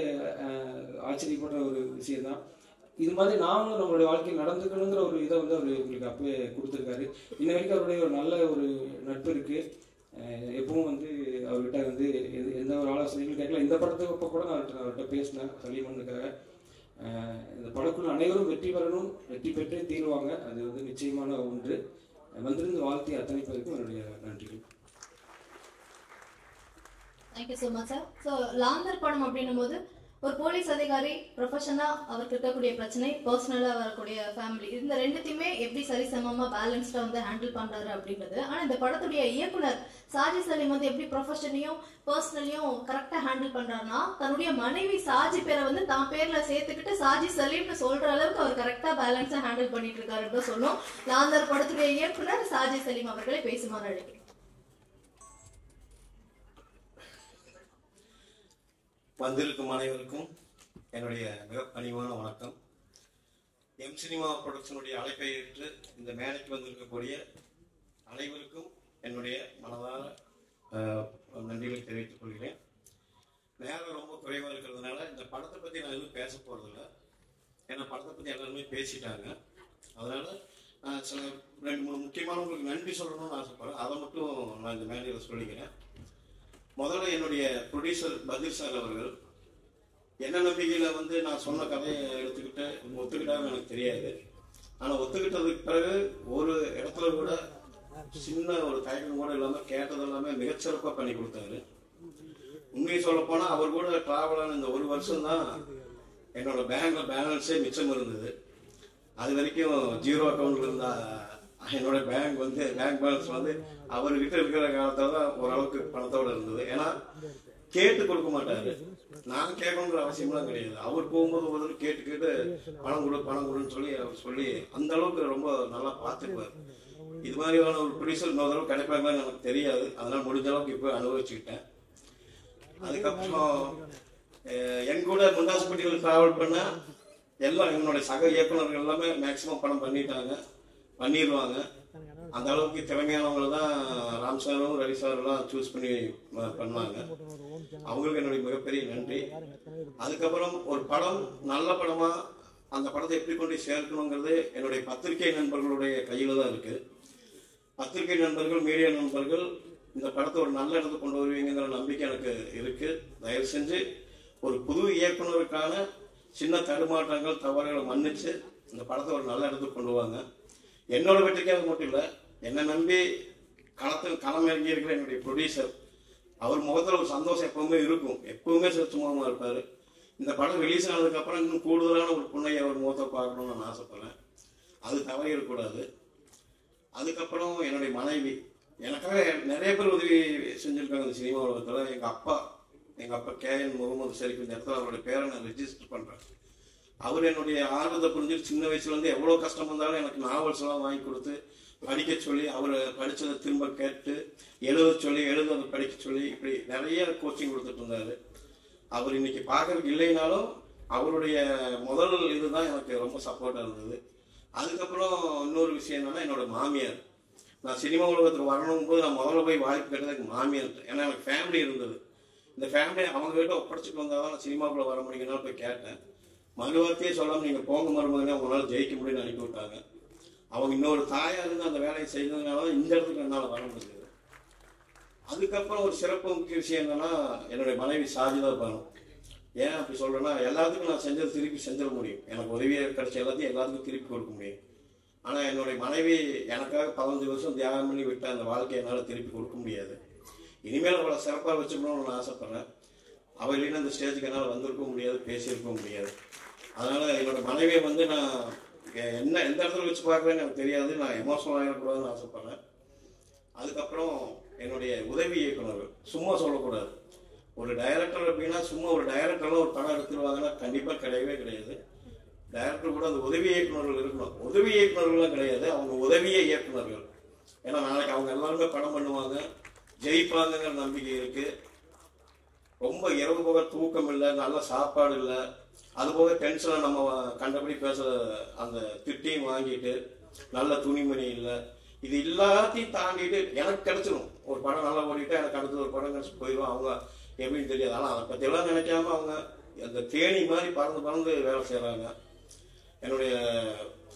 ஆச்சரியப்படுற ஒரு விஷயம்தான். இது மாதிரி நாமளும் நம்மளுடைய வாழ்க்கையில் நடந்துக்கணுங்கிற ஒரு இதை வந்து அவர் எங்களுக்கு அப்பவே கொடுத்துருக்காரு. இன்ன வரைக்கும் அவருடைய ஒரு நல்ல ஒரு நட்பு இருக்கு. எப்பவும் வந்து அவர்கிட்ட வந்து எந்த ஒரு ஆலோசனைகளும் கேட்கல. இந்த படத்துக்கு அப்போ கூட நான் அவர்கிட்ட பேசினேன் சலீமனுக்காக. இந்த படக்குழு அனைவரும் வெற்றி பெறணும், வெற்றி பெற்றே தீருவாங்க, அது வந்து நிச்சயமான ஒன்று. வந்திருந்து வாழ்த்தி அத்தனை பேருக்கும் என்னுடைய நன்றிகள். Thank you so much sir. So Laandhar படம் அப்படின்னும் போது ஒரு போலீஸ் அதிகாரி ப்ரொஃபஷனாக அவருக்கு இருக்கக்கூடிய பிரச்சனை, பர்சனலாக வரக்கூடிய ஃபேமிலி, இந்த ரெண்டுத்தையுமே எப்படி சரிசமமாக பேலன்ஸ்டாக வந்து ஹேண்டில் பண்ணுறாரு அப்படின்றது. ஆனால் இந்த படத்துடைய இயக்குனர் சாஜி சலீம் வந்து எப்படி ப்ரொஃபஷனையும் பர்சனலையும் கரெக்டாக ஹேண்டில் பண்ணுறாருன்னா, தன்னுடைய மனைவி சாஜி பேரை வந்து தான் பேரில் சேர்த்துக்கிட்டு சாஜி சலீம்னு சொல்கிற அளவுக்கு அவர் கரெக்டாக பேலன்ஸாக ஹேண்டில் பண்ணிட்டு இருக்காருன்னு தான் சொல்லணும். லாந்தர் படத்துடைய இயக்குனர் சாஜி சலீம் அவர்களை பேசுமாறு அழைக்கிறேன். வந்திருக்கும் அனைவருக்கும் என்னுடைய மிக பணிவான வணக்கம். எம் சினிமா ப்ரொடக்ஷனுடைய அழைப்பை ஏற்று இந்த மேடைக்கு வந்திருக்கக்கூடிய அனைவருக்கும் என்னுடைய மனதார நன்றிகளை தெரிவித்துக் கொள்கிறேன். நேரம் ரொம்ப குறைவாக இருக்கிறதுனால இந்த படத்தை பற்றி நான் எதுவும் பேச போகிறதில்ல. ஏன்னா படத்தை பற்றி எல்லாருமே பேசிட்டாங்க. அதனால் நான் சில 2-3 முக்கியமானவங்களுக்கு நன்றி சொல்லணும்னு ஆசைப்படுறேன். அதை மட்டும் நான் இந்த மேடையில் சொல்லிக்கிறேன். முதல்ல என்னுடைய ப்ரொடியூசர் பதீர் சார் அவர்கள் என்ன நம்பிக்கையில் வந்து நான் சொன்ன கதையை எடுத்துக்கிட்டு ஒத்துக்கிட்டாருன்னு எனக்கு தெரியாது. ஆனால் ஒத்துக்கிட்டதுக்கு பிறகு ஒரு இடத்துல கூட சின்ன ஒரு தயக்கம் கூட இல்லாமல் கேட்டது எல்லாமே மிகச்சிறப்பாக பண்ணி கொடுத்தாரு. உண்மையை சொல்ல போனால் அவர் கூட ட்ராவலான இந்த 1 வருஷம் தான் என்னோட பேங்க்ல பேலன்ஸே மிச்சம் இருந்தது. அது வரைக்கும் 0 அக்கௌண்ட்ல இருந்தா என்னோட பேங்க் பேலன்ஸ் வந்து அவர்கிட்ட இருக்கிற காலத்துல தான் ஓரளவுக்கு பணத்தோட இருந்தது. ஏன்னா கேட்டு கொடுக்க மாட்டாரு, நான் கேட்கணுங்கிற அவசியம்லாம் கிடையாது. அவர் போகும்போது ஒரு கேட்டு பணம் கொடுன்னு சொல்லி அவர் சொல்லி அந்த அளவுக்கு ரொம்ப நல்லா பார்த்துக்குவார். இது மாதிரியான ஒரு ப்ரொடியூசர் இன்னொரு தடவை கிடைப்பாங்கன்னு எனக்கு தெரியாது. அதனால முடிஞ்ச அளவுக்கு இப்போ அனுபவிச்சுக்கிட்டேன். அதுக்கப்புறம் என் கூட முண்டாசுப்பட்டியில் டிராவல் பண்ண எல்லாம் என்னுடைய சக இயக்குநர்கள் எல்லாமே மேக்சிமம் படம் பண்ணிடுவாங்க. அந்த அளவுக்கு திறமையானவங்க தான் ராம் சாரும் ரவி சாரெல்லாம் சூஸ் பண்ணி பண்ணாங்க. அவங்களுக்கு என்னுடைய மிகப்பெரிய நன்றி. அதுக்கப்புறம் ஒரு படம் நல்ல படமா அந்த படத்தை எப்படி கொண்டு சேர்க்கணுங்கிறது என்னுடைய பத்திரிகை நண்பர்களுடைய கையில தான் இருக்கு. பத்திரிகை நண்பர்கள், மீடியா நண்பர்கள் இந்த படத்தை ஒரு நல்ல இடத்துக்கு கொண்டு வருவீங்கிற நம்பிக்கை எனக்கு இருக்கு. தயவு செஞ்சு ஒரு புது இயக்குனருக்கான சின்ன தடுமாற்றங்கள் தவறுகளை மன்னிச்சு இந்த படத்தை ஒரு நல்ல இடத்துக்கு கொண்டு வாங்க. என்னோட வெற்றிக்காக மட்டும் இல்லை, என்னை நம்பி களம் இறங்கி இருக்கிற என்னுடைய ப்ரொடியூசர், அவர் முகத்தில் ஒரு சந்தோஷம் எப்பவுமே இருக்கும், எப்பவுமே சுத்தமாக இருப்பார். இந்த படம் ரிலீஸ் ஆனதுக்கப்புறம் இன்னும் கூடுதலான ஒரு புண்ணையை அவர் முகத்தை பார்க்கணும்னு நான் ஆசைப்படுறேன். அது தவறிடக்கூடாது. அதுக்கப்புறம் என்னுடைய மனைவி எனக்காக நிறைய பேர் உதவி செஞ்சுருக்காங்க இந்த சினிமா உலகத்தில். எங்கள் அப்பா KN முகமது ஷரீஃப், இந்த இடத்துல அவருடைய பேரை நான் ரெஜிஸ்டர் பண்ணுறேன். அவர் என்னுடைய ஆர்வத்தை புரிஞ்சுட்டு சின்ன வயசுலேருந்து எவ்வளோ கஷ்டம் வந்தாலும் எனக்கு நாவல்ஸ் எல்லாம் வாங்கி கொடுத்து படிக்க சொல்லி, அவர் படித்ததை திரும்ப கேட்டு எழுத படிக்க சொல்லி இப்படி நிறைய கோச்சிங் கொடுத்துட்டு இருந்தார். அவர் இன்னைக்கு பார்க்கறதுக்கு இல்லைனாலும் அவருடைய முதல் இதுதான் எனக்கு ரொம்ப சப்போர்ட்டாக இருந்தது. அதுக்கப்புறம் இன்னொரு விஷயம் என்னன்னா, என்னோட மாமியார், நான் சினிமா உலகத்துக்கு வரணும் போது நான் முதல்ல போய் வாய்ப்பு கேட்டது எனக்கு மாமியார். ஏன்னா எனக்கு ஃபேமிலி இருந்தது. இந்த ஃபேமிலி அவங்ககிட்ட ஒப்படைச்சிட்டு வந்தால் தான் நான் சினிமாக்குள்ளே வர முடியுங்கனால போய் கேட்டேன். மறுவார்த்தையே சொல்லாமல் நீங்கள் போங்க மருமகனே, உங்களால் ஜெயிக்க முடியும்னு அனுப்பி விட்டாங்க. அவங்க இன்னொரு தாயாக இருந்து அந்த வேலையை செய்ததுனால தான் இந்த இடத்துக்கு என்னால் வர முடியுது. அதுக்கப்புறம் ஒரு சிறப்பு முக்கிய விஷயம் என்னன்னா, என்னுடைய மனைவி சாஜிதா பானு. ஏன் அப்படி சொல்கிறேன்னா, எல்லாத்துக்கும் நான் செஞ்சது திருப்பி செஞ்சிட முடியும், எனக்கு உதவியாக கிடைச்ச எல்லாத்துக்கும் திருப்பி கொடுக்க முடியும். ஆனால் என்னுடைய மனைவி எனக்காக 15 வருஷம் தியாகம் பண்ணி விட்ட அந்த வாழ்க்கையை என்னால் திருப்பி கொடுக்க முடியாது. இனிமேல் அவளை சிறப்பாக வச்சுக்கணும்னு நான் ஆசைப்பட்றேன். அவள் இல்லைன்னா இந்த ஸ்டேஜுக்கு என்னால் வந்திருக்கவும் முடியாது, பேசியிருக்கவும் முடியாது. அதனால் என்னோட மனைவியை வந்து நான் என்ன எந்த இடத்துல வச்சு பார்க்குறேன்னு எனக்கு தெரியாது. நான் எமோஷனல் ஆகிடக்கூடாதுன்னு ஆசைப்பட்றேன். அதுக்கப்புறம் என்னுடைய உதவி இயக்குநர்கள், சும்மா சொல்லக்கூடாது. ஒரு டைரக்டர் அப்படின்னா சும்மா ஒரு டைரக்டர்லாம் ஒரு படம் எடுத்துருவாங்கன்னா கண்டிப்பாக கிடையவே கிடையாது. டைரக்டர் கூட அந்த உதவி இயக்குநர்கள் இருக்கணும். உதவி இயக்குநர்கள்லாம் கிடையாது, அவங்க உதவிய இயக்குநர்கள். ஏன்னா நாளைக்கு அவங்க எல்லாருமே படம் பண்ணுவாங்க, ஜெயிப்பாங்கிற நம்பிக்கை இருக்குது. ரொம்ப இரவு போக தூக்கம் இல்லை, நல்ல சாப்பாடு இல்லை, அதுபோக டென்ஷனாக நம்ம கண்டபடி பேசுகிற அந்த திட்டியும் வாங்கிட்டு, நல்ல துணிமணி இல்லை, இது எல்லாத்தையும் தாண்டிட்டு எனக்கு கிடச்சிடும். ஒரு படம் நல்லா ஓடிட்டு எனக்கு அடுத்தது ஒரு படம் கிடச்சி போயிடுவோம். அவங்க எப்படின்னு தெரியாது. ஆனால் அதை பற்றியெல்லாம் நினைக்காம அவங்க அந்த தேனி மாதிரி பறந்து பறந்து வேலை செய்கிறாங்க. என்னுடைய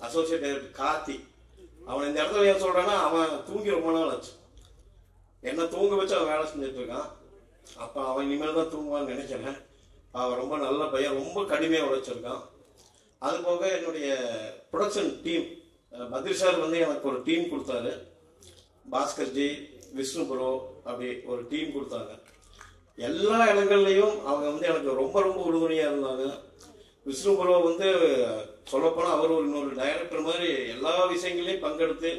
அசோசியேட் டைரக்டர் கார்த்தி, அவன் இந்த இடத்துல ஏன் சொல்கிறான்னா, அவன் தூங்கி ரொம்ப நாள் ஆச்சு. என்னை தூங்க வச்சு அவன் வேலை செஞ்சிட்ருக்கான். அப்போ அவன் இனிமேல் தான் தூங்குவான்னு நினைக்கிறேன். அவன் ரொம்ப நல்ல பையன், ரொம்ப கடுமையாக உழைச்சிருக்கான். அதுபோக என்னுடைய ப்ரொடக்ஷன் டீம், பத்ரி சார் வந்து எனக்கு ஒரு டீம் கொடுத்தாரு. பாஸ்கர்ஜி, விஷ்ணு ப்ரோ, அப்படி ஒரு டீம் கொடுத்தாங்க. எல்லா இடங்கள்லையும் அவங்க வந்து எனக்கு ரொம்ப ரொம்ப உறுதுணையாக இருந்தாங்க. விஷ்ணு ப்ரோ வந்து சொல்லப்போனால் அவர் ஒரு இன்னொரு டைரக்டர் மாதிரி எல்லா விஷயங்களையும் பங்கெடுத்து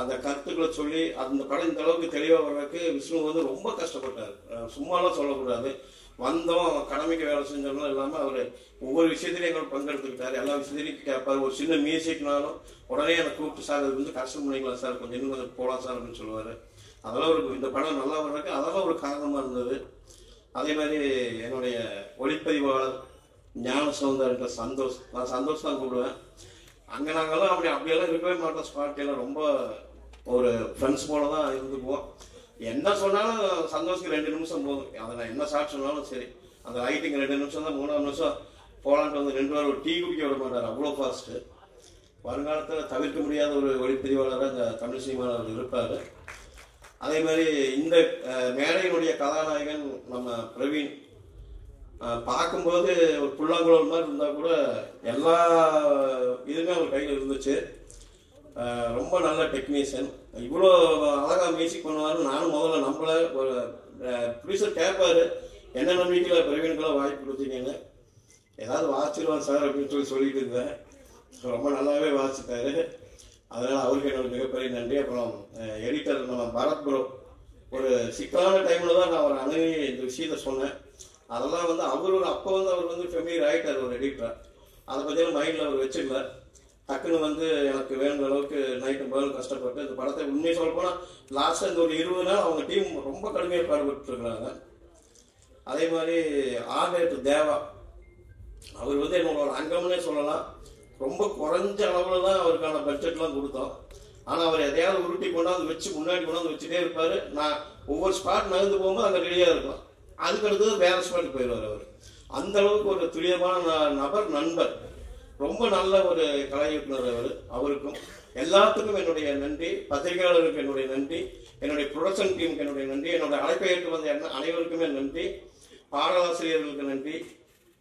அந்த கருத்துக்களை சொல்லி அந்த படம் இந்த அளவுக்கு தெளிவாக வர்றதுக்கு விஷ்ணு வந்து ரொம்ப கஷ்டப்பட்டார். சும்மாலாம் சொல்லக்கூடாது. வந்தோம், கடமைக்கு வேலை செஞ்சோம்னா இல்லாமல் அவர் ஒவ்வொரு விஷயத்துலையும் எங்களோட பங்கெடுத்துக்கிட்டார். எல்லா விஷயத்துலையும் கேட்பார். ஒரு சின்ன மியூசிக்னாலும் உடனே எனக்கு கூப்பிட்டு, சார் அது வந்து கஷ்டம் பண்ணிக்கலாம் சார், கொஞ்சம் இன்னும் கொஞ்சம் போகலாம் சார் அப்படின்னு சொல்லுவார். அதெல்லாம் ஒரு இந்த படம் நல்லா வர்றதுக்கு அதெல்லாம் ஒரு காரணமாக இருந்தது. அதே மாதிரி என்னுடைய ஒளிப்பதிவாளர் ஞான சௌந்தர்ன்ற சந்தோஷ், நான் சந்தோஷ் தான் கூப்பிடுவேன். அங்கே நாங்கள்லாம் அப்படியெல்லாம் இருக்கவே மாட்டோம். ஸ்பாட்டில் ரொம்ப ஒரு ஃப்ரெண்ட்ஸ் போல தான் இருந்துக்குவோம். என்ன சொன்னாலும் சந்தோஷத்துக்கு 2 நிமிஷம் போதும். அதை நான் என்ன ஷார்ட் சொன்னாலும் சரி, அந்த ரைட்டிங் 2 நிமிஷம் தான். 3ஆவது நிமிஷம் போலான்ட்டு வந்து 2 பேர் ஒரு டீ குடிக்க விட மாட்டார், அவ்வளோ ஃபாஸ்ட்டு. வருங்காலத்தில் தவிர்க்க முடியாத ஒரு ஒளிப்பதிவாளராக இந்த தமிழ் சினிமாவில் இருப்பார். அதே மாதிரி இந்த மேடையினுடைய கதாநாயகன் நம்ம பிரவீன், பார்க்கும்போது ஒரு புல்லாங்குழல் மாதிரி இருந்தால் கூட எல்லா இதுவுமே அவர் கையில் இருந்துச்சு. ரொம்ப நல்ல டெக்னீஷியன். இவ்வளோ அழகாக மியூசிக் பண்ணுவார். நானும் முதல்ல நம்பலை. ஒரு ப்ரொடியூசர் கேட்பார், என்ன நம்பிக்கையில் பிரவீனுக்கெல்லாம் வாய்ப்பு கொடுத்தீங்கன்னு. ஏதாவது வாசிடுவான் சார் அப்படின்னு சொல்லிட்டு இருந்தேன். ரொம்ப நல்லாவே வாசித்தார். அதனால் அவருக்கு என்னோட மிகப்பெரிய நன்றி. அப்புறம் எடிட்டர் நம்ம பரத் ப்ரோ, ஒரு சிக்கலான டைமில் தான் நான் அவர் அணுகி இந்த விஷயத்த சொன்னேன். அதெல்லாம் வந்து அவர் வந்து ஃபெமிலியர் ஆகிட்டார் ஒரு எடிட்டராக. அதை பற்றியெல்லாம் மைண்டில் அவர் வச்சுக்கல. டக்குன்னு வந்து எனக்கு வேணுன்ற அளவுக்கு நைட்டு பதில் கஷ்டப்பட்டு இந்த படத்தை உண்மையை சொல்ல போனால் லாஸ்ட்டாக இந்த ஒரு 20 நாள் அவங்க டீம் ரொம்ப கடுமையாக பாடுபட்டுருக்குறாங்க. அதே மாதிரி ஆர்டர் தேவா, அவர் வந்து என்னோட அங்கம்னே சொல்லலாம். ரொம்ப குறைஞ்ச அளவில் தான் அவருக்கான பட்ஜெட்லாம் கொடுத்தோம். ஆனால் அவர் எதையாவது உருட்டி கொண்டாந்து வச்சு முன்னாடி கொண்டாந்து வச்சுட்டே இருப்பார். நான் ஒவ்வொரு ஸ்பாட் நகர்ந்து போகும்போது அங்கே ரெடியாக இருக்கும். அதுக்கடுத்தது வேறு ஸ்பாட்டுக்கு போயிடுவார் அவர். அந்த அளவுக்கு ஒரு துரியமான நண்பர். ரொம்ப நல்ல ஒரு கலை இயக்குனர் அவருக்கும் எல்லாத்துக்கும் என்னுடைய நன்றி. பத்திரிகையாளருக்கு என்னுடைய நன்றி. என்னுடைய ப்ரொடக்ஷன் டீமுக்கு என்னுடைய நன்றி. என்னுடைய அழைப்பை ஏற்று வந்த அனைவருக்குமே நன்றி. பாடலாசிரியர்களுக்கு நன்றி.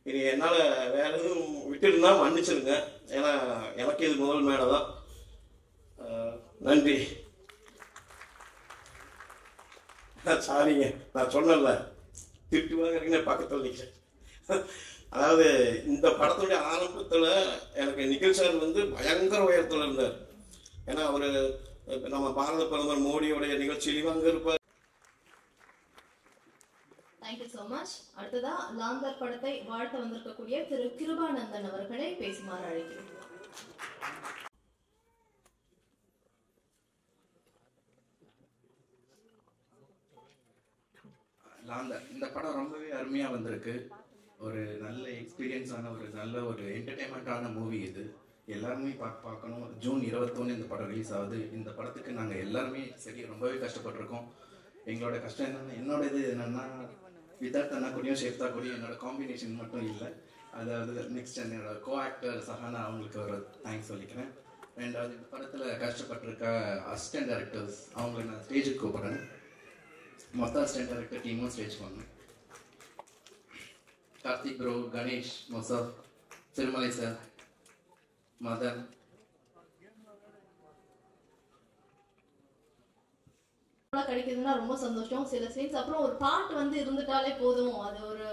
இது என்னால் வேற எதுவும் விட்டுருந்தா மன்னிச்சிருங்க. ஏன்னா எனக்கு இது முதல் மேடை தான். நன்றி. சாரிங்க, நான் சொன்னல திட்டுவாங்க பக்கத்தில் நிற்கிறேன். அதாவது இந்த படத்துடைய ஆரம்பத்தில் எனக்கு நிகில் சார் வந்து பயங்கர உயரத்தில் இருந்தார். ஏன்னா அவர் நம்ம பாரத பிரதமர் மோடியோடைய நிகழ்ச்சியிலையும் அங்கே இருப்பார். Thank you so much. அடுத்ததா லாந்தர் படத்தை வாழ்த்த வந்திருக்கக்கூடிய திரு கிருபானந்தன் அவர்களை பேசுமாறு அழைக்கிறேன். லாந்தர் இந்த படம் ரொம்பவே அருமையாக வந்திருக்கு. ஒரு நல்ல எக்ஸ்பீரியன்ஸான ஒரு என்டர்டைன்மெண்ட்டான மூவி இது. எல்லாருமே பார்க்கணும். ஜூன் 21 இந்த படம் ரிலீஸ் ஆகுது. இந்த படத்துக்கு நாங்கள் எல்லாருமே சரி ரொம்பவே கஷ்டப்பட்டிருக்கோம். எங்களோட கஷ்டம் என்னென்னா, என்னோட இது என்னென்னா, விதார்த் அண்ணா கூடயும் ஷேப்தா கூடயும் என்னோட காம்பினேஷன் மட்டும் இல்லை. அதாவது நெக்ஸ்ட் என்னோட கோ ஆக்டர் சஹானா, அவங்களுக்கு ஒரு தேங்க்ஸ் சொல்லிக்கிறேன். ரெண்டாவது இந்த படத்தில் கஷ்டப்பட்டிருக்க அசிஸ்டன்ட் டைரக்டர்ஸ், அவங்களை நான் ஸ்டேஜுக்கு கூப்பிட்றேன். மொத்த அசிஸ்டன்ட் டைரக்டர் டீமும் ஸ்டேஜ் பண்ணேன். கார்த்திக் ப்ரோ, கணேஷ், மொசாப், திருமலை சார், மதன், கிடைக்குதுன்னா ரொம்ப சந்தோஷம். சில சீன்ஸ் அப்புறம் ஒரு பாட்டு வந்து இருந்துட்டாலே போதும், அது ஒரு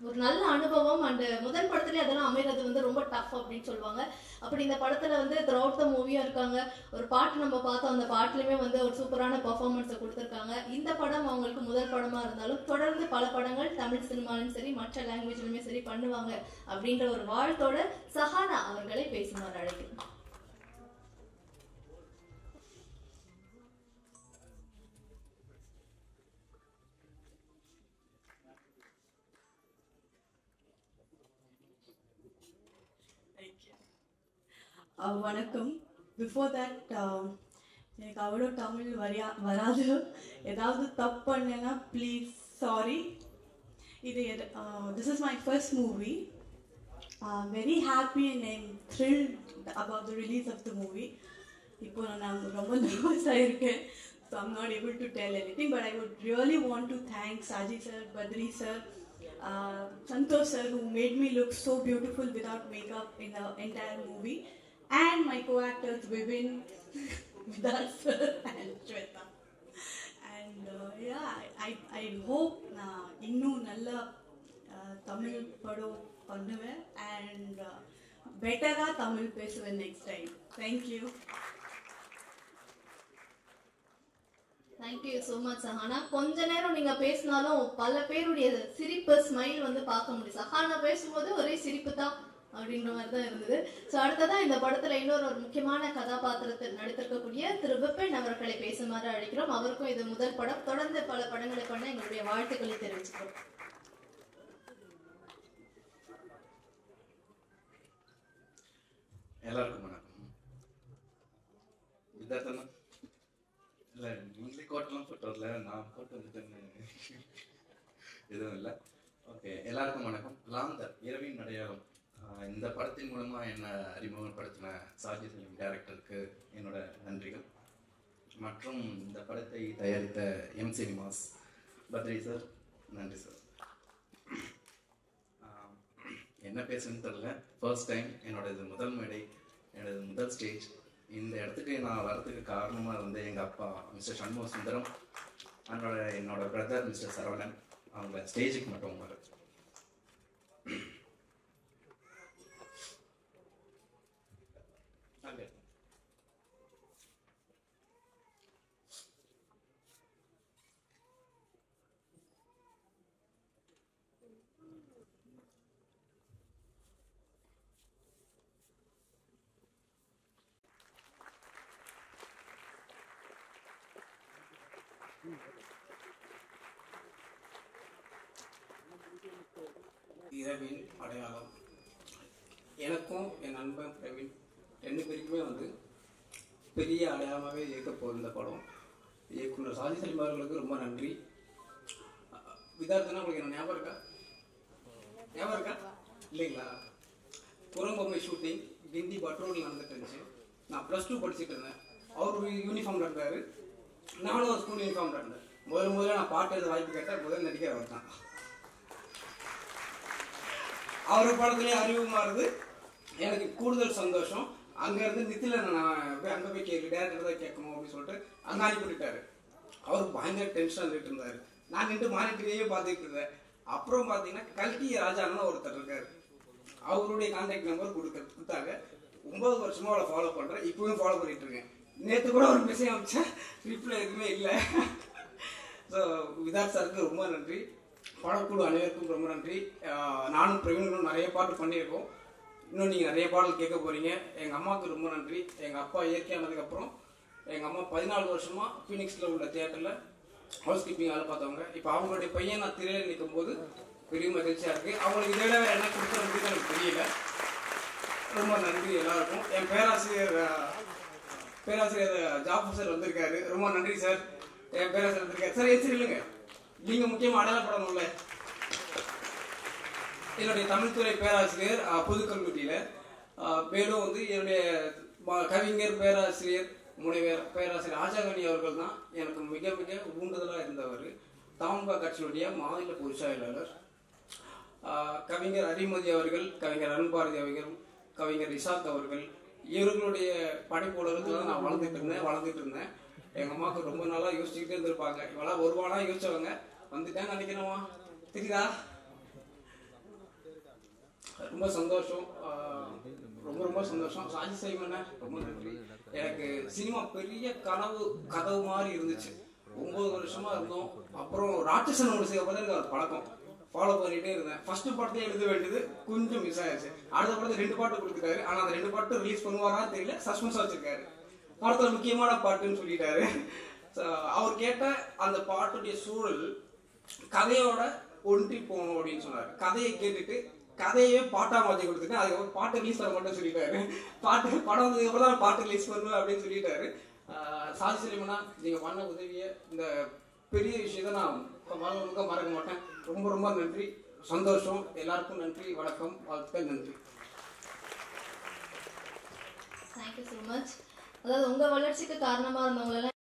ஒரு நல்ல அனுபவம். அண்ட் முதல் படத்துலேயே அதெல்லாம் அமைகிறது வந்து ரொம்ப டஃப் அப்படின்னு சொல்லுவாங்க. அப்படி இந்த படத்துல வந்து த்ரூ அவுட் த மூவியா இருக்காங்க. ஒரு பாட்டு நம்ம பார்த்தோம், அந்த பாட்டுலயுமே வந்து ஒரு சூப்பரான பெர்ஃபார்மன்ஸை கொடுத்துருக்காங்க. இந்த படம் அவங்களுக்கு முதல் படமா இருந்தாலும் தொடர்ந்து பல படங்கள் தமிழ் சினிமாலும் சரி மற்ற லாங்குவேஜ்லயுமே சரி பண்ணுவாங்க அப்படின்ற ஒரு வாழ்த்தோட சஹானா அவர்களை பேசுமாறு அழைக்கிறேன். வணக்கம். பிஃபோர் தட் எனக்கு அவ்வளோ தமிழ் வராது. ஏதாவது தப்பு பண்ணேன்னா please sorry. This is my first movie. I'm very happy and I'm thrilled about the release of the movie. இப்போ நான் ரொம்ப நர்வஸாக இருக்கேன். So I'm not able to tell anything, but I would really want to thank Saji sir, Badri sir, Santosh sir, who made me look so beautiful without makeup in the entire movie, and my co-actors Vivin, Vidal sir and Shweta. And yeah, I hope இன்னும் நல்ல தமிழ் படம் பண்ணுவேன் and பெட்டரா தமிழ் பேசுவேன் next time. Thank you. Thank you so much Sahana. கொஞ்ச நேரம் நீங்க பேசினாலும் பல பேருடைய சிரிப்பு ஸ்மைல் வந்து பார்க்க முடியும். சஹானா பேசும்போது ஒரே சிரிப்பு தான் அப்படின்ற மாதிரி தான் இருந்தது. ஸோ அடுத்ததான் இந்த படத்துல இன்னொரு முக்கியமான கதாபாத்திரத்தில் நடித்திருக்கக்கூடிய திரு விபின் அவர்களை பேசுமாறு அழைக்கிறோம். அவருக்கும் இது முதல் படம். தொடர்ந்து பல படங்களை பண்ண எங்களுடைய வாழ்த்துக்களை தெரிவிச்சுக்கிறோம். எல்லாருக்கும் வணக்கம். விதார்த்தனா இல்லை, நீங்களே கோட்டெல்லாம் போட்டு வரல, நான் போட்டு வந்துட்டேன்னு எதுவும் இல்லை. ஓகே, எல்லாருக்கும் வணக்கம். லாந்தர் இரவின் அடையாளம் இந்த படத்தின் மூலமாக என்னை அறிமுகப்படுத்தின சாஜி சலீம் டைரக்டருக்கு என்னோட நன்றிகள். மற்றும் இந்த படத்தை தயாரித்த எம் சினிமாஸ் பத்ரி சார், நன்றி சார். என்ன பேசுன்னு தெரியல, ஃபர்ஸ்ட் டைம் என்னோட இது முதல் மேடை, என்னோட முதல் ஸ்டேஜ். இந்த இடத்துக்கு நான் வர்றதுக்கு காரணமாக வந்து எங்கள் அப்பா மிஸ்டர் சண்முக சுந்தரம், என்னோட பிரதர் மிஸ்டர் சரவணன், அவங்க ஸ்டேஜுக்கு மட்டும் வர. இரவின் அடையாளம் எனக்கும் என் நண்பன் பிரவீன் 2 பேருக்குமே வந்து பெரிய அடையாளமாகவே இருக்க போகுது இந்த படம். இயக்குனர் சாஜி சலீம் அவர்களுக்கு ரொம்ப நன்றி. விதார்த்தனா உங்களுக்கு என்ன ஞாபகம் இருக்கா? இல்லைங்களா? குரம்பொம்மை ஷூட்டிங் கிண்டி பட்ரோடில் நடந்துட்டு இருந்துச்சு. நான் +2 படிச்சுட்டு இருந்தேன். அவர் யூனிஃபார்மில் இருந்தார், நானும் ஒரு ஸ்கூல் யூனிஃபார்மில் இருந்தேன். முதல்ல நான் பாட்டு எழுத வாய்ப்பு கேட்டால் முதல் நடிக்கிற அவர் தான். அவர் படத்துலேயே அறிவுமாறுது எனக்கு கூடுதல் சந்தோஷம். அங்கேருந்து நித்தில நான் போய் அங்கே போய் டேரக்டர் தான் கேட்கணும் அப்படின்னு சொல்லிட்டு அங்கே அனுப்பிவிட்டாரு. அவர் பயங்கர டென்ஷன் ஆகிட்டு இருந்தார். நான் நின்று மானிட்டரையே பார்த்துட்டு இருந்தேன். அப்புறம் பார்த்தீங்கன்னா கல்கி ராஜான்னு ஒருத்தர் இருக்கார், அவருடைய கான்டாக்ட் நம்பர் கொடுத்தாங்க. 9 வருஷமாக அவளை ஃபாலோ பண்ணுறேன், இப்பவும் ஃபாலோ பண்ணிட்டு இருக்கேன். நேற்று கூட ஒரு மெசேஜ் அனுப்பிச்சேன், ரிப்ளை எதுவுமே இல்லை. ஸோ விதார்த் சாருக்கு ரொம்ப நன்றி. பாடக்குழு அனைவருக்கும் ரொம்ப நன்றி. நானும் பிரவீனும் நிறைய பாட்டு பண்ணியிருக்கோம். இன்னும் நீங்கள் நிறைய பாடல் கேட்க போகிறீங்க. எங்கள் அம்மாவுக்கு ரொம்ப நன்றி. எங்கள் அப்பா இயற்கையானதுக்கப்புறம் எங்கள் அம்மா 14 வருஷமாக ஃபீனிக்ஸில் உள்ள தியேட்டரில் ஹவுஸ் கீப்பிங் வேலை பார்த்தவங்க. இப்போ அவங்களுடைய பையன் நான் திரையில் நிற்கும் போது பெரிய மகிழ்ச்சியாக இருக்குது. அவங்களுக்கு இதை விட என்ன கொடுக்குற முடியுது எனக்கு தெரியல. ரொம்ப நன்றி எல்லாருக்கும். என் பேராசிரியர் ஜாஃபர் சார் வந்திருக்காரு, ரொம்ப நன்றி சார். என் பேராசிரியர் வந்திருக்காரு சார். சரி இல்லைங்க, நீங்க முக்கியமா அடையாளப்படணும்ல. என்னுடைய தமிழ்துறை பேராசிரியர் பொதுக்கல்லூரியில, மேலும் வந்து என்னுடைய கவிஞர் பேராசிரியர் முனைவர் பேராசிரியர் ஆஜாகனி அவர்கள் தான் எனக்கு மிக மிக ஊண்டுதலாக இருந்தவர். தமுக கட்சியினுடைய மாநில பொதுச் செயலாளர். கவிஞர் அரிமதி அவர்கள், கவிஞர் அருண்பாரதி அவர்கள், கவிஞர் இசாக் அவர்கள், இவர்களுடைய படைப்புலகத்தில் தான் நான் வளர்ந்துட்டு இருந்தேன். எங்கள் அம்மாவுக்கு ரொம்ப நாளாக யோசிச்சுக்கிட்டே இருந்திருப்பாங்க. இவெல்லாம் வருவானா யோசிச்சவங்க வந்துட்டேன்னு நினைக்கணுமா தெரியுதா? ரொம்ப சந்தோஷம், ரொம்ப ரொம்ப சந்தோஷம். சாஜி சைமண்ண ரொம்ப நன்றி. எனக்கு சினிமா பெரிய கதவு மாதிரி இருந்துச்சு. 9 வருஷமா இருந்தோம். அப்புறம் ராட்சசன் ஒரு சில படம் எனக்கு ஒரு பழக்கம் ஃபாலோ பண்ணிட்டே இருந்தேன். ஃபர்ஸ்ட் படத்தையே எழுத வேண்டியது கொஞ்சம் மிஸ் ஆயிடுச்சு. அடுத்த படத்தை 2 பாட்டு கொடுத்துட்டாரு. ஆனால் அந்த 2 பாட்டு ரிலீஸ் பண்ணுவாரான்னு தெரியல, சஸ்பென்ஸாக வச்சிருக்காரு. படத்தில் முக்கியமான பாட்டுன்னு சொல்லிட்டாரு. அவர் கேட்ட அந்த பாட்டுடைய சூழல் கதையோட ஒன்றி போகணும் அப்படின்னு சொன்னார். கதையை கேட்டுட்டு கதையே பாட்டா மாற்றி கொடுத்துட்டு அதுக்கப்புறம் பாட்டு ரிலீஸ் பண்ண மட்டும் சொல்லிட்டாரு. படம் வந்ததுக்கப்புறம் தான் பாட்டு ரிலீஸ் பண்ணுவேன் அப்படின்னு சொல்லிட்டாரு. சாதி சலிமனா நீங்கள் பண்ண உதவியை, இந்த பெரிய விஷயத்த நான் மறக்க மாட்டேன். ரொம்ப ரொம்ப நன்றி, சந்தோஷம். எல்லாருக்கும் நன்றி, வணக்கம், வாழ்த்துக்கள், நன்றி. Thank you so much. அதாவது உங்க வளர்ச்சிக்கு காரணமா இருந்தவங்களெல்லாம்